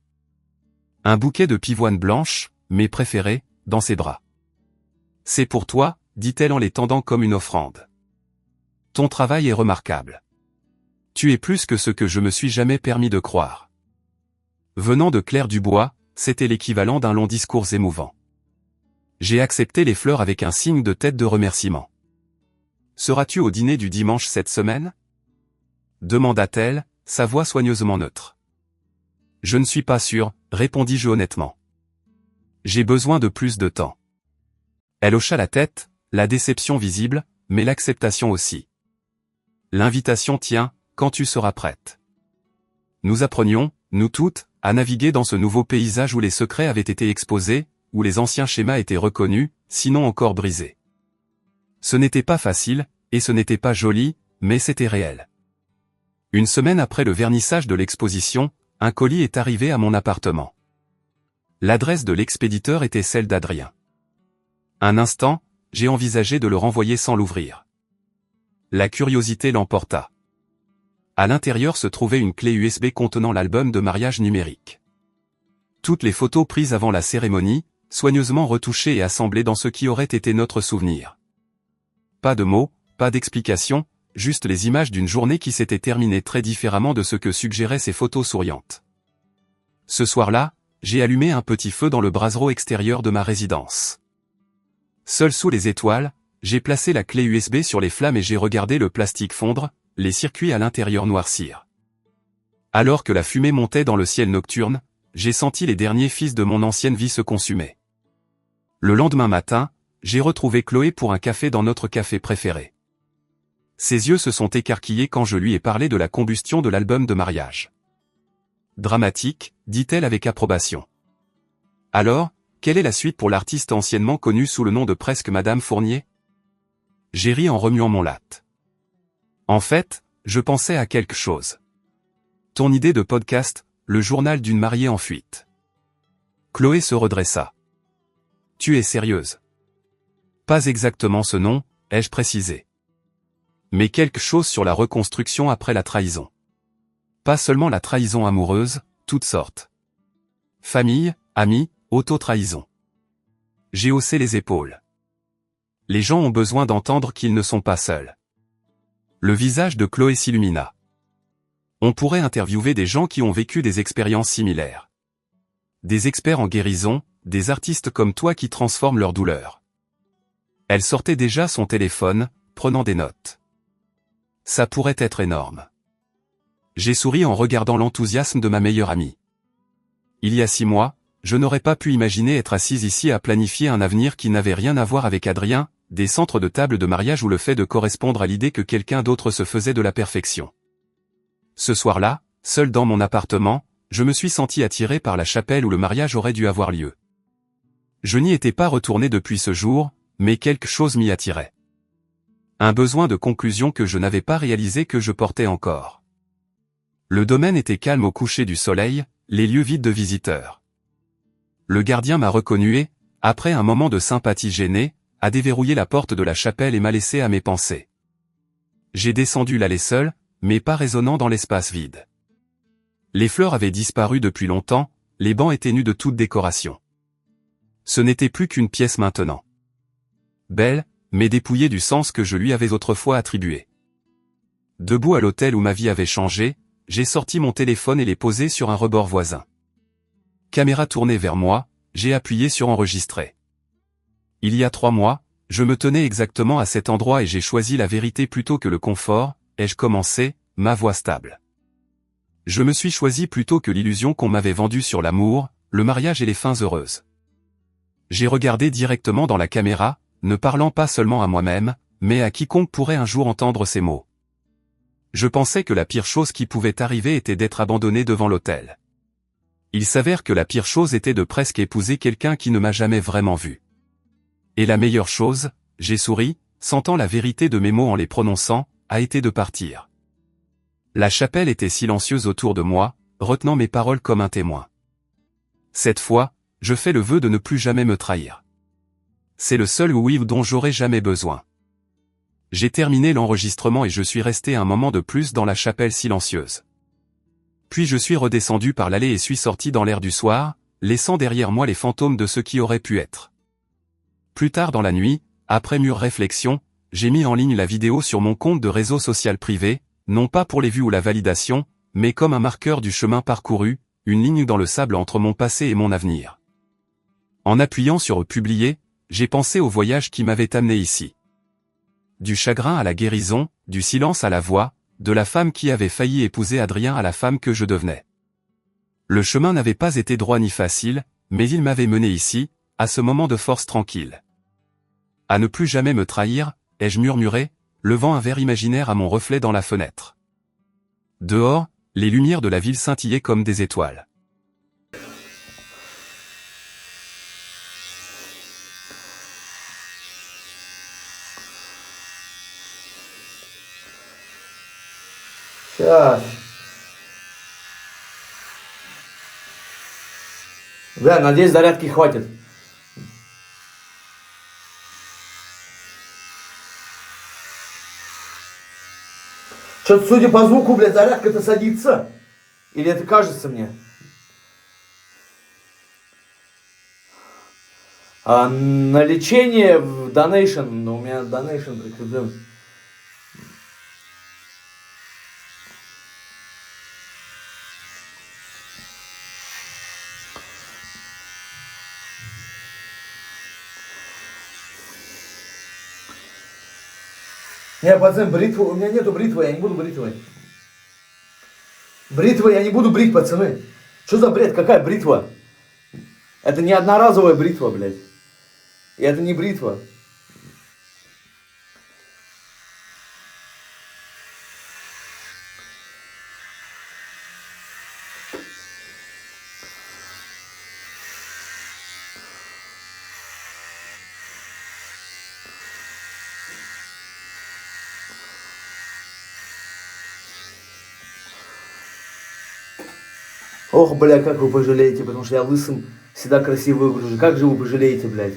Un bouquet de pivoines blanches, mes préférées, dans ses bras. « C'est pour toi, dit-elle en les tendant comme une offrande. Ton travail est remarquable. Tu es plus que ce que je me suis jamais permis de croire. » Venant de Claire Dubois, c'était l'équivalent d'un long discours émouvant. J'ai accepté les fleurs avec un signe de tête de remerciement. « Seras-tu au dîner du dimanche cette semaine ?» demanda-t-elle, sa voix soigneusement neutre. « Je ne suis pas sûr, répondis-je honnêtement. J'ai besoin de plus de temps. » Elle hocha la tête, la déception visible, mais l'acceptation aussi. « L'invitation tient, quand tu seras prête. » Nous apprenions, nous toutes, à naviguer dans ce nouveau paysage où les secrets avaient été exposés, où les anciens schémas étaient reconnus, sinon encore brisés. Ce n'était pas facile, et ce n'était pas joli, mais c'était réel. Une semaine après le vernissage de l'exposition, un colis est arrivé à mon appartement. L'adresse de l'expéditeur était celle d'Adrien. Un instant, j'ai envisagé de le renvoyer sans l'ouvrir. La curiosité l'emporta. À l'intérieur se trouvait une clé USB contenant l'album de mariage numérique. Toutes les photos prises avant la cérémonie, soigneusement retouchés et assemblés dans ce qui aurait été notre souvenir. Pas de mots, pas d'explications, juste les images d'une journée qui s'était terminée très différemment de ce que suggéraient ces photos souriantes. Ce soir-là, j'ai allumé un petit feu dans le brasero extérieur de ma résidence. Seul sous les étoiles, j'ai placé la clé USB sur les flammes et j'ai regardé le plastique fondre, les circuits à l'intérieur noircir. Alors que la fumée montait dans le ciel nocturne, j'ai senti les derniers fils de mon ancienne vie se consumer. Le lendemain matin, j'ai retrouvé Chloé pour un café dans notre café préféré. Ses yeux se sont écarquillés quand je lui ai parlé de la combustion de l'album de mariage. Dramatique, dit-elle avec approbation. Alors, quelle est la suite pour l'artiste anciennement connue sous le nom de presque Madame Fournier? J'ai ri en remuant mon latte. En fait, je pensais à quelque chose. Ton idée de podcast, le journal d'une mariée en fuite. Chloé se redressa. Tu es sérieuse? Pas exactement ce nom, ai-je précisé. Mais quelque chose sur la reconstruction après la trahison. Pas seulement la trahison amoureuse, toutes sortes. Famille, amis, auto-trahison. J'ai haussé les épaules. Les gens ont besoin d'entendre qu'ils ne sont pas seuls. Le visage de Chloé s'illumina. On pourrait interviewer des gens qui ont vécu des expériences similaires. Des experts en guérison, des artistes comme toi qui transforment leur douleur. Elle sortait déjà son téléphone, prenant des notes. Ça pourrait être énorme. J'ai souri en regardant l'enthousiasme de ma meilleure amie. Il y a 6 mois, je n'aurais pas pu imaginer être assise ici à planifier un avenir qui n'avait rien à voir avec Adrien, des centres de table de mariage ou le fait de correspondre à l'idée que quelqu'un d'autre se faisait de la perfection. Ce soir-là, seul dans mon appartement, je me suis senti attiré par la chapelle où le mariage aurait dû avoir lieu. Je n'y étais pas retourné depuis ce jour, mais quelque chose m'y attirait. Un besoin de conclusion que je n'avais pas réalisé que je portais encore. Le domaine était calme au coucher du soleil, les lieux vides de visiteurs. Le gardien m'a reconnu et, après un moment de sympathie gênée, a déverrouillé la porte de la chapelle et m'a laissé à mes pensées. J'ai descendu l'allée seul, mais pas résonnant dans l'espace vide. Les fleurs avaient disparu depuis longtemps, les bancs étaient nus de toute décoration. Ce n'était plus qu'une pièce maintenant. Belle, mais dépouillée du sens que je lui avais autrefois attribué. Debout à l'hôtel où ma vie avait changé, j'ai sorti mon téléphone et l'ai posé sur un rebord voisin. Caméra tournée vers moi, j'ai appuyé sur enregistrer. Il y a 3 mois, je me tenais exactement à cet endroit et j'ai choisi la vérité plutôt que le confort, ai-je commencé, ma voix stable. Je me suis choisi plutôt que l'illusion qu'on m'avait vendue sur l'amour, le mariage et les fins heureuses. J'ai regardé directement dans la caméra, ne parlant pas seulement à moi-même, mais à quiconque pourrait un jour entendre ces mots. Je pensais que la pire chose qui pouvait arriver était d'être abandonné devant l'autel. Il s'avère que la pire chose était de presque épouser quelqu'un qui ne m'a jamais vraiment vu. Et la meilleure chose, j'ai souri, sentant la vérité de mes mots en les prononçant, a été de partir. La chapelle était silencieuse autour de moi, retenant mes paroles comme un témoin. Cette fois, je fais le vœu de ne plus jamais me trahir. C'est le seul oui dont j'aurai jamais besoin. J'ai terminé l'enregistrement et je suis resté un moment de plus dans la chapelle silencieuse. Puis je suis redescendu par l'allée et suis sorti dans l'air du soir, laissant derrière moi les fantômes de ce qui aurait pu être. Plus tard dans la nuit, après mûre réflexion, j'ai mis en ligne la vidéo sur mon compte de réseau social privé, non pas pour les vues ou la validation, mais comme un marqueur du chemin parcouru, une ligne dans le sable entre mon passé et mon avenir. En appuyant sur publier, j'ai pensé au voyage qui m'avait amené ici. Du chagrin à la guérison, du silence à la voix, de la femme qui avait failli épouser Adrien à la femme que je devenais. Le chemin n'avait pas été droit ni facile, mais il m'avait mené ici, à ce moment de force tranquille. À ne plus jamais me trahir, ai-je murmuré, levant un verre imaginaire à mon reflet dans la fenêtre. Dehors, les lumières de la ville scintillaient comme des étoiles. Сейчас. Да, надеюсь, зарядки хватит. Что-то, судя по звуку, блядь, зарядка-то садится. Или это кажется мне? А на лечение в Donation, но у меня Donation прикреплен. Не, пацан, бритву, у меня нету бритвы, я не буду бритвой. Бритвы я не буду брить, пацаны. Что за бред, какая бритва? Это не одноразовая бритва, блядь. И это не бритва. Ох, бля, как вы пожалеете, потому что я лысым всегда красиво выгляжу. Как же вы пожалеете, блядь?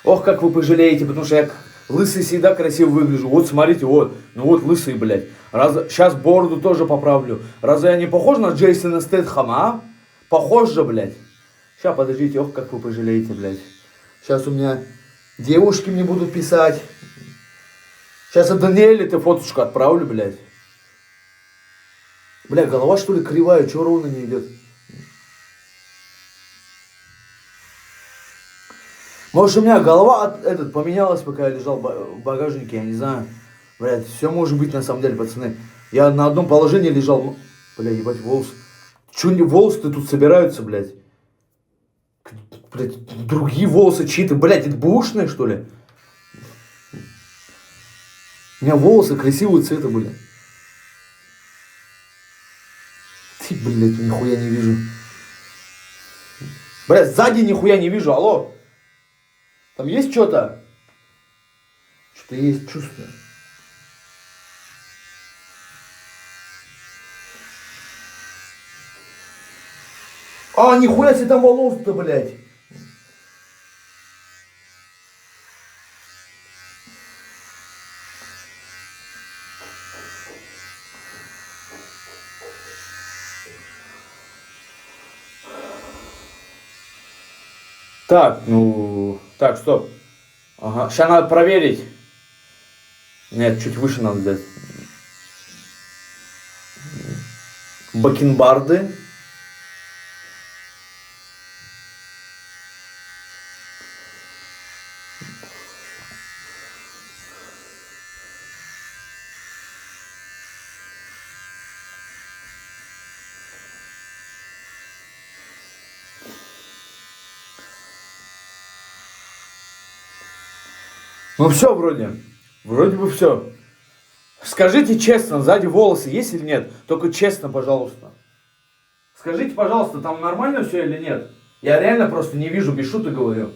Ох, как вы пожалеете, потому что я лысый всегда красиво выгляжу. Вот, смотрите, вот. Ну вот лысый, блядь. Сейчас бороду тоже поправлю. Разве я не похож на Джейсона Стэтхэма, а? Похож же, блядь. Сейчас, подождите, ох, как вы пожалеете, блядь. Сейчас у меня девушки мне будут писать. Сейчас я Даниэле ты фоточку отправлю, блядь. Бля, голова что ли кривая, чё ровно не идет? Может, у меня голова поменялась, пока я лежал в багажнике, я не знаю. Блядь, все может быть на самом деле, пацаны. Я на одном положении лежал. Бля, ебать, волосы. Чё волосы-то тут собираются, блядь? Блядь, другие волосы чьи-то, блядь, это бушные, что ли? У меня волосы красивого цвета были. Ты, блядь, нихуя не вижу. Блядь, сзади нихуя не вижу, алло. Там есть что-то? Что-то есть, чувствую. А, нихуя себе там волос-то, блядь. Так, ну... Так, стоп. Ага, сейчас надо проверить. Нет, чуть выше надо взять. Бакенбарды. Ну все вроде. Вроде бы все. Скажите честно, сзади волосы есть или нет? Только честно, пожалуйста. Скажите, пожалуйста, там нормально все или нет? Я реально просто не вижу, без шуток говорю.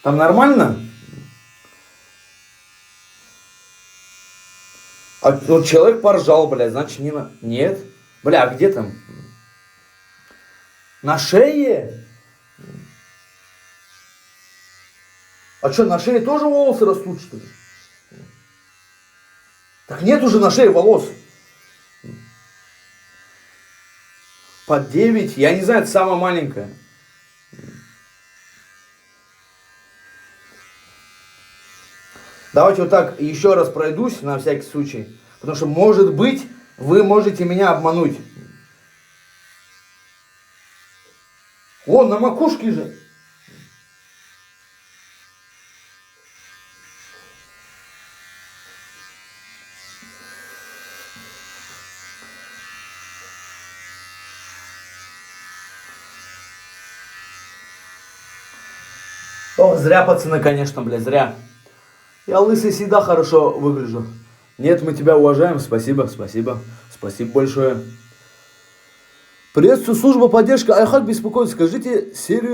Там нормально? А, ну, человек поржал, блядь, значит не на... Нет. Бля, а где там? На шее? А что, на шее тоже волосы растут, что ли? Так нет уже на шее волос. Под 9, я не знаю, это самая маленькая. Давайте вот так еще раз пройдусь на всякий случай. Потому что, может быть, вы можете меня обмануть. Вон, на макушке же. О, зря, пацаны, конечно, блядь, зря. Я лысый всегда хорошо выгляжу. Нет, мы тебя уважаем, спасибо, спасибо. Спасибо большое. Приветствую, служба поддержки Айхак беспокоит. Скажите серию